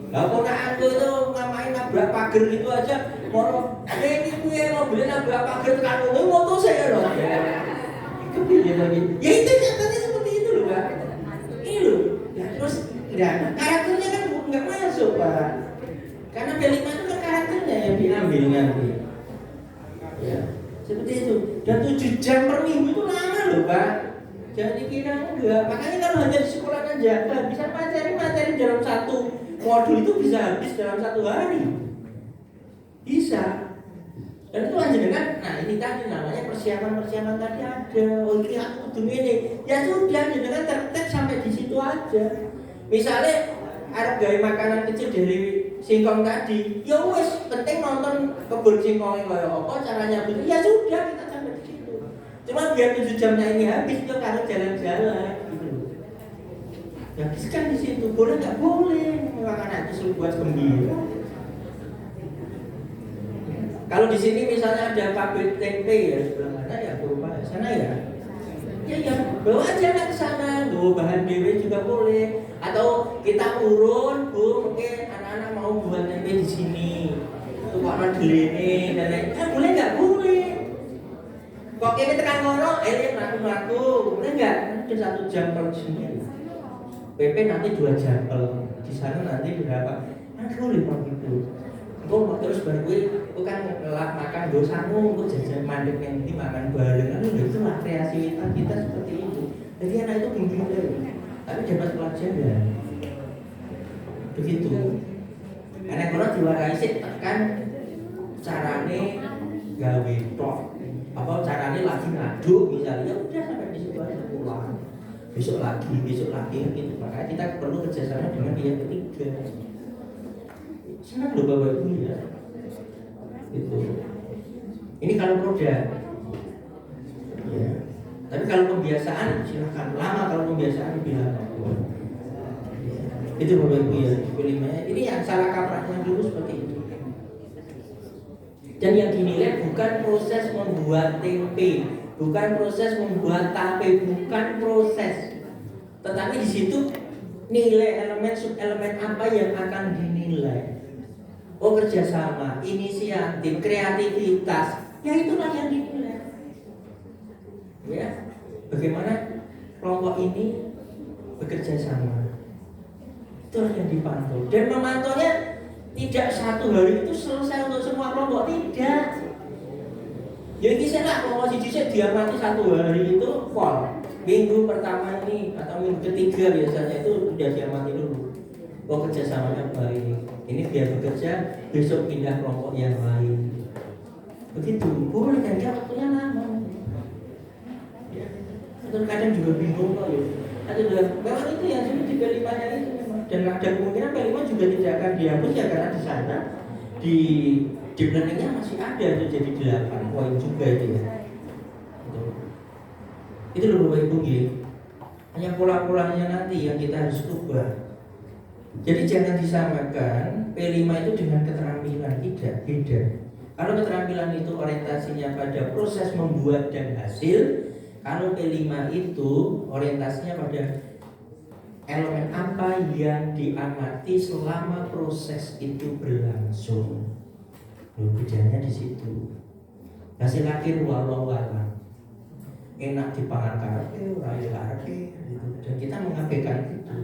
Lah ponakanku itu ngamain nabrak pagar gitu aja, mau ini kuwi mobil nabrak pagar tekan ngono moto saya loh. Kepiye lagi? Ya itu nyatanya seperti itu loh, Pak. Ini loh. Ya terus ya karakternya kan enggak masuk, Pak. Karena P5 itu kan karakternya yang diambil nanti. Ya, seperti itu. Dan 7 jam per minggu itu lama loh, Pak. Jangan dikira enggak. Makanya kalau hanya di sekolah aja bisa materi dalam satu modul itu bisa habis dalam 1 hari. Bisa. Dan itu aja kan. Nah, ini tadi namanya persiapan tadi ada. Oh, ini aku kudu ini. Ya sudah, dengan tertek sampai di situ aja. Misalnya arep gawe makanan kecil dari singkong tadi, ya wes penting nonton kebun singkongnya kayak apa caranya begitu. Ya sudah kita sampai di situ. Cuma biar 7 jamnya ini habis itu karena jalan-jalan gitu. Ya habiskan di situ. Boleh nggak boleh makanan itu buat gembira. Kalau di sini misalnya ada pabrik tempe ya sebelah mana ya berupa sana ya. Ya bawa aja ke sana, bawa bahan dewe juga boleh. Atau kita urun, Bu, mungkin anak-anak mau buat tempe di sini. Tukang delene dan lain. Boleh nggak? Boleh. Kok ini tekan ngono, melaku, boleh nggak? Nanti 1 jam per sini. PP nanti 2 jam di sana nanti berapa? Nanti boleh Pak itu. Kok terus baru gue kan ngelak makan dosamu, gue jajan mandek yang ini makan bareng. Itu lah kreativitas kita seperti itu. Jadi anak itu gembira, tapi dapat pelajaran. Begitu. Anak kalau diwarai sih tekan carane gawe tok. Apa carane lagi ngaduk misalnya udah sampai di situ aja pulang. Besok lagi gitu. Makanya kita perlu kerjasama dengan pihak ketiga. Senang loh Bapak Ibu ya. Itu. Ini kalau produk. Ya. Tapi kalau pembiasaan silakan lama, kalau pembiasaan lebih lama. Ya. Itu Bapak Ibu ya. Ini yang salah kaprahnya dulu seperti itu. Dan yang dinilai bukan proses membuat tempe, bukan proses membuat tape, bukan proses. Tetapi di situ nilai elemen subelemen apa yang akan dinilai. Oh, kerjasama, inisiatif, kreativitas, ya itulah yang dinilai. Ya, bagaimana kelompok ini bekerja sama, itulah yang dipantau. Dan memantaunya tidak 1 hari itu selesai untuk semua kelompok, tidak. Jadi saya kelompok siji diamati 1 hari itu full. Minggu pertama ini atau minggu ketiga biasanya itu sudah diamati dulu. Oh, kerjasamanya baik. Ini biar bekerja, besok pindah kelompok yang lain. Begitu, boleh kan ya waktunya lama. Ya. Atau kadang juga bingung kok ya. Atau juga, memang itu yang sudah di P5-nya itu memang. Dan ada kemungkinan P5 juga tidak akan dihapus ya karena di sana di deep learning-nya masih ada itu jadi 8 poin juga itu ya. Itu loh Bapak Ibu ya. Hanya pola-polanya nanti yang kita harus ubah. Jadi jangan disamakan P5 itu dengan keterampilan, tidak, beda. Kalau keterampilan itu orientasinya pada proses membuat dan hasil, kalau P5 itu orientasinya pada elemen apa yang diamati selama proses itu berlangsung. Bedanya di situ. Hasil akhir walau alam, enak dipangan karpe, raya karpe, gitu. Dan kita mengabaikan itu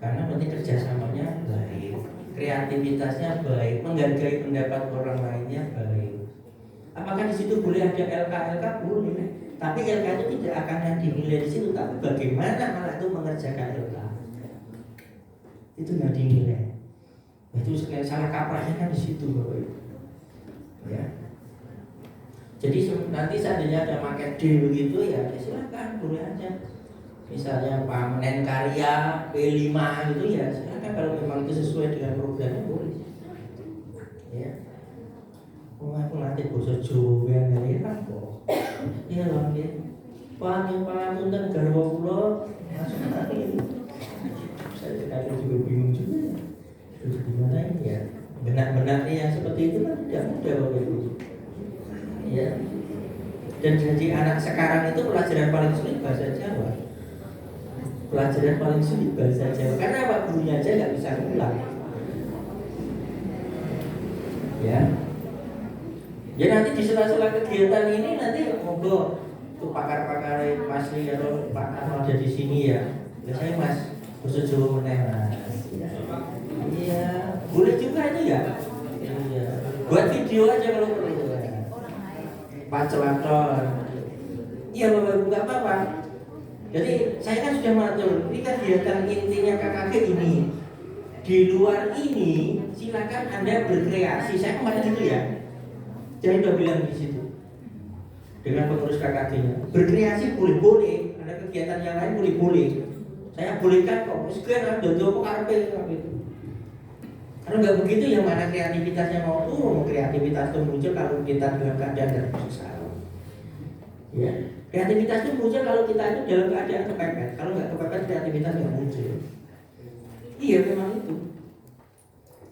karena penting kerjasamanya baik, kreativitasnya baik, menghargai pendapat orang lainnya baik. Apakah di situ boleh ada LK? Boleh. Tapi LK itu tidak akan yang dinilai di situ, tapi bagaimana anak itu mengerjakan LK itu yang dinilai. Itu salah kaprahnya kan di situ, Bapak Ibu. Ya. Jadi nanti seandainya ada market D begitu ya silakan, boleh aja. Misalnya panen karya P5 gitu ya silakan, kalau memang itu sesuai dengan programnya boleh. Ya. Aku nanti boso Jawa dari kok. Iya loh nggih. Pangapunten garwa kula masuk nanti. Saya kadang juga bingung juga. Terus gimana ini ya? Benar-benarnya yang seperti itu kan tidak mudah Bapak Ibu. Ya. Dan jadi anak sekarang itu pelajaran paling sulit bahasa Jawa. Pelajaran paling sulit bahasa Jawa. Karena apa? Gurunya aja nggak bisa ngulang. Ya. Ya nanti di sela-sela kegiatan ini nanti ngobrol tuh pakar-pakar Mas Li atau Pak Anwar ada di sini ya. Biasanya Mas bersetuju meneh Mas. Iya, boleh juga itu ya. Iya. Buat video aja kalau perlu. Pak Celaton. Iya Bapak Ibu nggak apa-apa. Jadi saya kan sudah mengatur. Ini kegiatan intinya KKG ini. Di luar ini silakan Anda berkreasi. Saya kemarin gitu ya. Saya udah bilang di situ dengan pengurus KKG-nya, berkreasi boleh-boleh, ada kegiatan yang lain boleh-boleh. Saya bolehkan kok, sekarang ada jopo karpe gitu. Kalau nggak begitu, yang mana kreativitasnya mau turun, kreativitas itu muncul kalau kita dalam keadaan terpaksa. Ya, kreativitas itu muncul kalau kita itu dalam keadaan kepepet. Kalau nggak kepepet, kreativitas nggak muncul. Iya memang itu.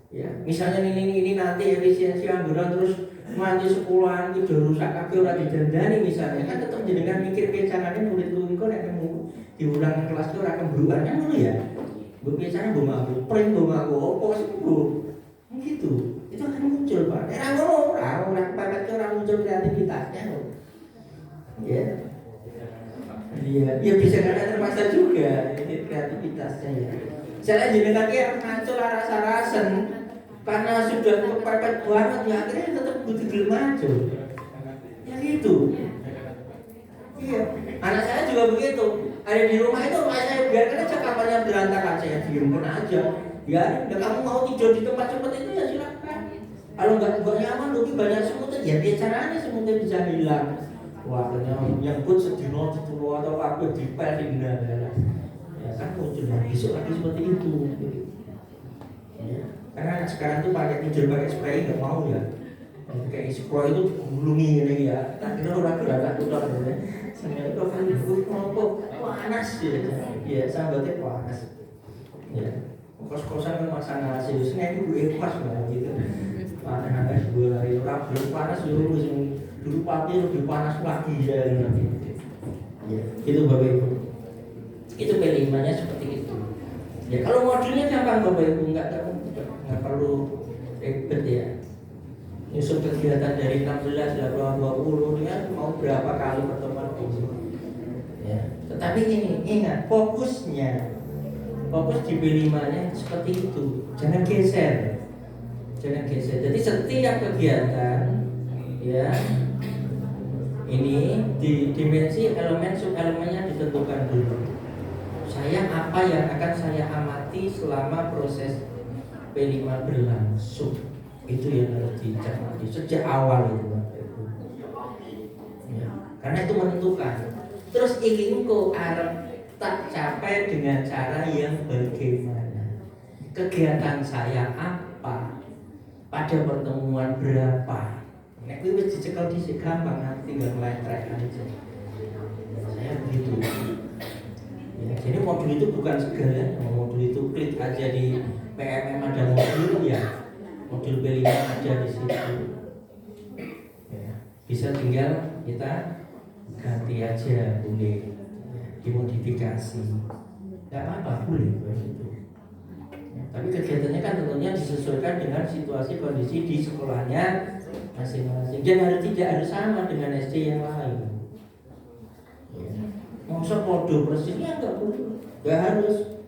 Ya, misalnya ini nanti efisiensi anggaran terus nanti sekolahan itu udah rusak kabeh ora didandani misalnya kan tetap jenengan mikir pecanane murid-murid kok nek nemu diulang kelas itu ora kembruan kan ngono ya. Mbok pecane mbok mampu, print mbok mampu opo sih Bu. Gitu. Itu akan muncul, Pak. Nek ora kepepet ora muncul kreativitasnya kok. Ya. Iya bisa karena terpaksa juga ini kreativitasnya ya. Misalnya jenengan ki arep ngancul rasa-rasen karena sudah kepepet banget ya akhirnya tetap butuh gelem maju. Ya gitu. Iya. Anak saya juga begitu. Ada di rumah itu saya biarkan aja kamarnya berantakan, saya diamkan aja. Ya, kamu mau tidur di tempat seperti itu ya silakan. Kalau nggak nyaman, rugi banyak semut ya dia caranya semutnya bisa hilang. Wah, yang pun sedino ditulu atau apa dipel hingga ya kan muncul besok lagi seperti itu. Ya. Karena sekarang tuh pakai tidur pakai spray nggak mau ya. Kayak spray itu gulungi ini ya. Tak kira orang gerak tulang ya. Sebenarnya kalau kan kok panas ya. Ya sambatnya panas. Ya. Kos-kosan kan masak nasi, saya itu ikhlas lah gitu. Panas dua hari orang belum panas dulu dulu pagi lebih panas lagi ya. Ya, itu Bapak Ibu. Itu P5-nya seperti itu. Ya kalau modulnya gampang Bapak Ibu nggak perlu ribet ya. Nyusun kegiatan dari 16 20 ya mau berapa kali pertemuan ini. Ya. Tetapi ini ingat fokus di P5-nya seperti itu. Jangan geser. Jadi setiap kegiatan ya ini di dimensi elemen sub-elemennya ditentukan dulu. Saya apa yang akan saya amati selama proses P5 berlangsung, itu yang harus dicermati sejak awal itu ya, karena itu menentukan. Terus ingin kok arep tak capai dengan cara yang bagaimana, kegiatan saya apa, pada pertemuan berapa. Nek kuwi wis dicekel dhisik gampang, nanti tinggal mulai track aja. Saya begitu. Ya, jadi modul itu bukan segala, modul itu klik aja di PMM ada modul ya, modul B5 ada di situ. bisa tinggal kita ganti aja, boleh dimodifikasi, nggak apa-apa, boleh begitu. Tapi kegiatannya kan tentunya disesuaikan dengan situasi kondisi di sekolahnya masing-masing. Dan tidak harus sama dengan SD yang lain. Masa podo persisnya nggak boleh, nggak harus.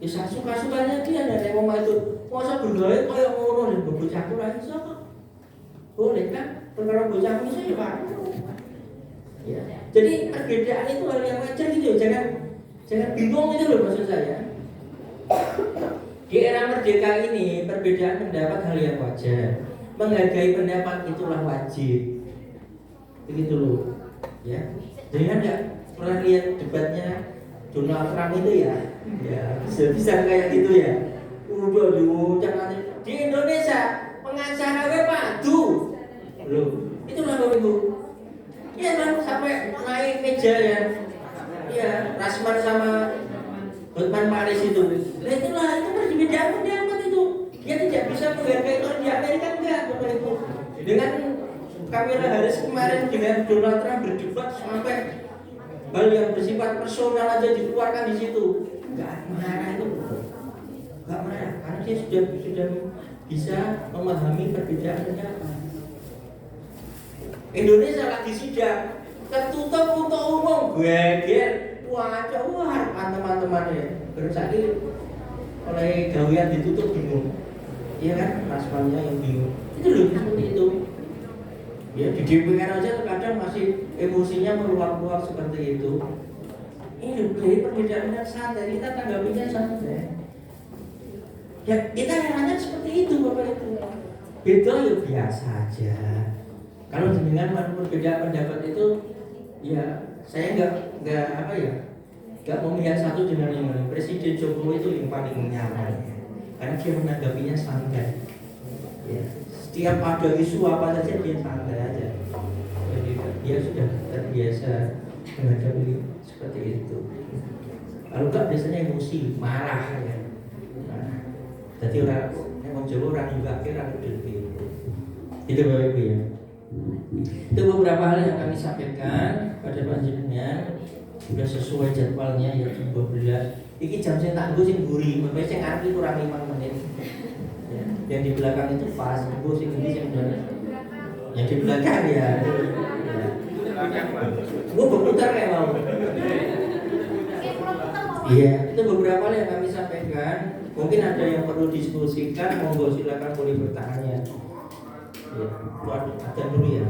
Ya suka-sukanya dia dari mau itu. Masa bergawe kayak ngono dan bocahku lagi siapa? Boleh kan? Perkara bocah bisa ya Pak. Ya. Jadi perbedaan itu hal yang wajar gitu. Jangan bingung itu loh maksud saya. Di era merdeka ini perbedaan pendapat hal yang wajar. Menghargai pendapat itulah wajib. Begitu loh. Ya. Jangan nggak pernah lihat debatnya Donald Trump itu ya. Ya, bisa kayak gitu ya. Udah jangan di Indonesia pengacara padu. Loh, itulah Bapak Ibu. Ya kan sampai naik meja ya. Ya, Rasman sama Hotman Paris itu. Nah itulah itu perbedaan pendapat itu. Dia tidak bisa menghargai orang di Amerika enggak Bapak Ibu. Dengan Kamala Harris kemarin dengan Donald Trump berdebat sampai hal yang bersifat personal aja dikeluarkan di situ. Enggak marah itu. Enggak marah karena dia sudah bisa memahami perbedaan pendapat. Indonesia lagi sidang tertutup untuk umum, geger, wah teman-temannya bersadi oleh gawean ditutup bingung, iya kan, rasmannya yang bingung, itu loh seperti itu. Ya di DPR aja terkadang masih emosinya meluap-luap seperti itu. Ini jadi perbedaan yang santai, kita tanggapinya santai. Ya kita herannya seperti itu Bapak itu. Beda ya biasa aja. Kalau dengan perbedaan pendapat itu, ya saya nggak memihak satu dengan yang lain. Presiden Jokowi itu yang paling nyaman, karena dia menanggapinya santai. Ya, setiap ada isu apa saja dia santai aja. Jadi dia sudah terbiasa menghadapi seperti itu. Kalau nggak biasanya emosi, marah ya. Nah, jadi orang Jawa orang juga kira lebih itu Bapak Ibu ya. Itu beberapa hal yang kami sampaikan pada panjenengan sudah sesuai jadwalnya ya jam 12. Iki jam sing tak nggo sing mburi, mengko sing arep kurang 5 menit. Ya, yang di belakang itu pas, nggo sing ini sing bener. Yang di belakang ya. Gua berputar kayak mau. Iya, itu beberapa hal yang kami sampaikan. Mungkin ada yang perlu diskusikan, monggo silakan boleh bertanya. Ya, buat ada dulu ya.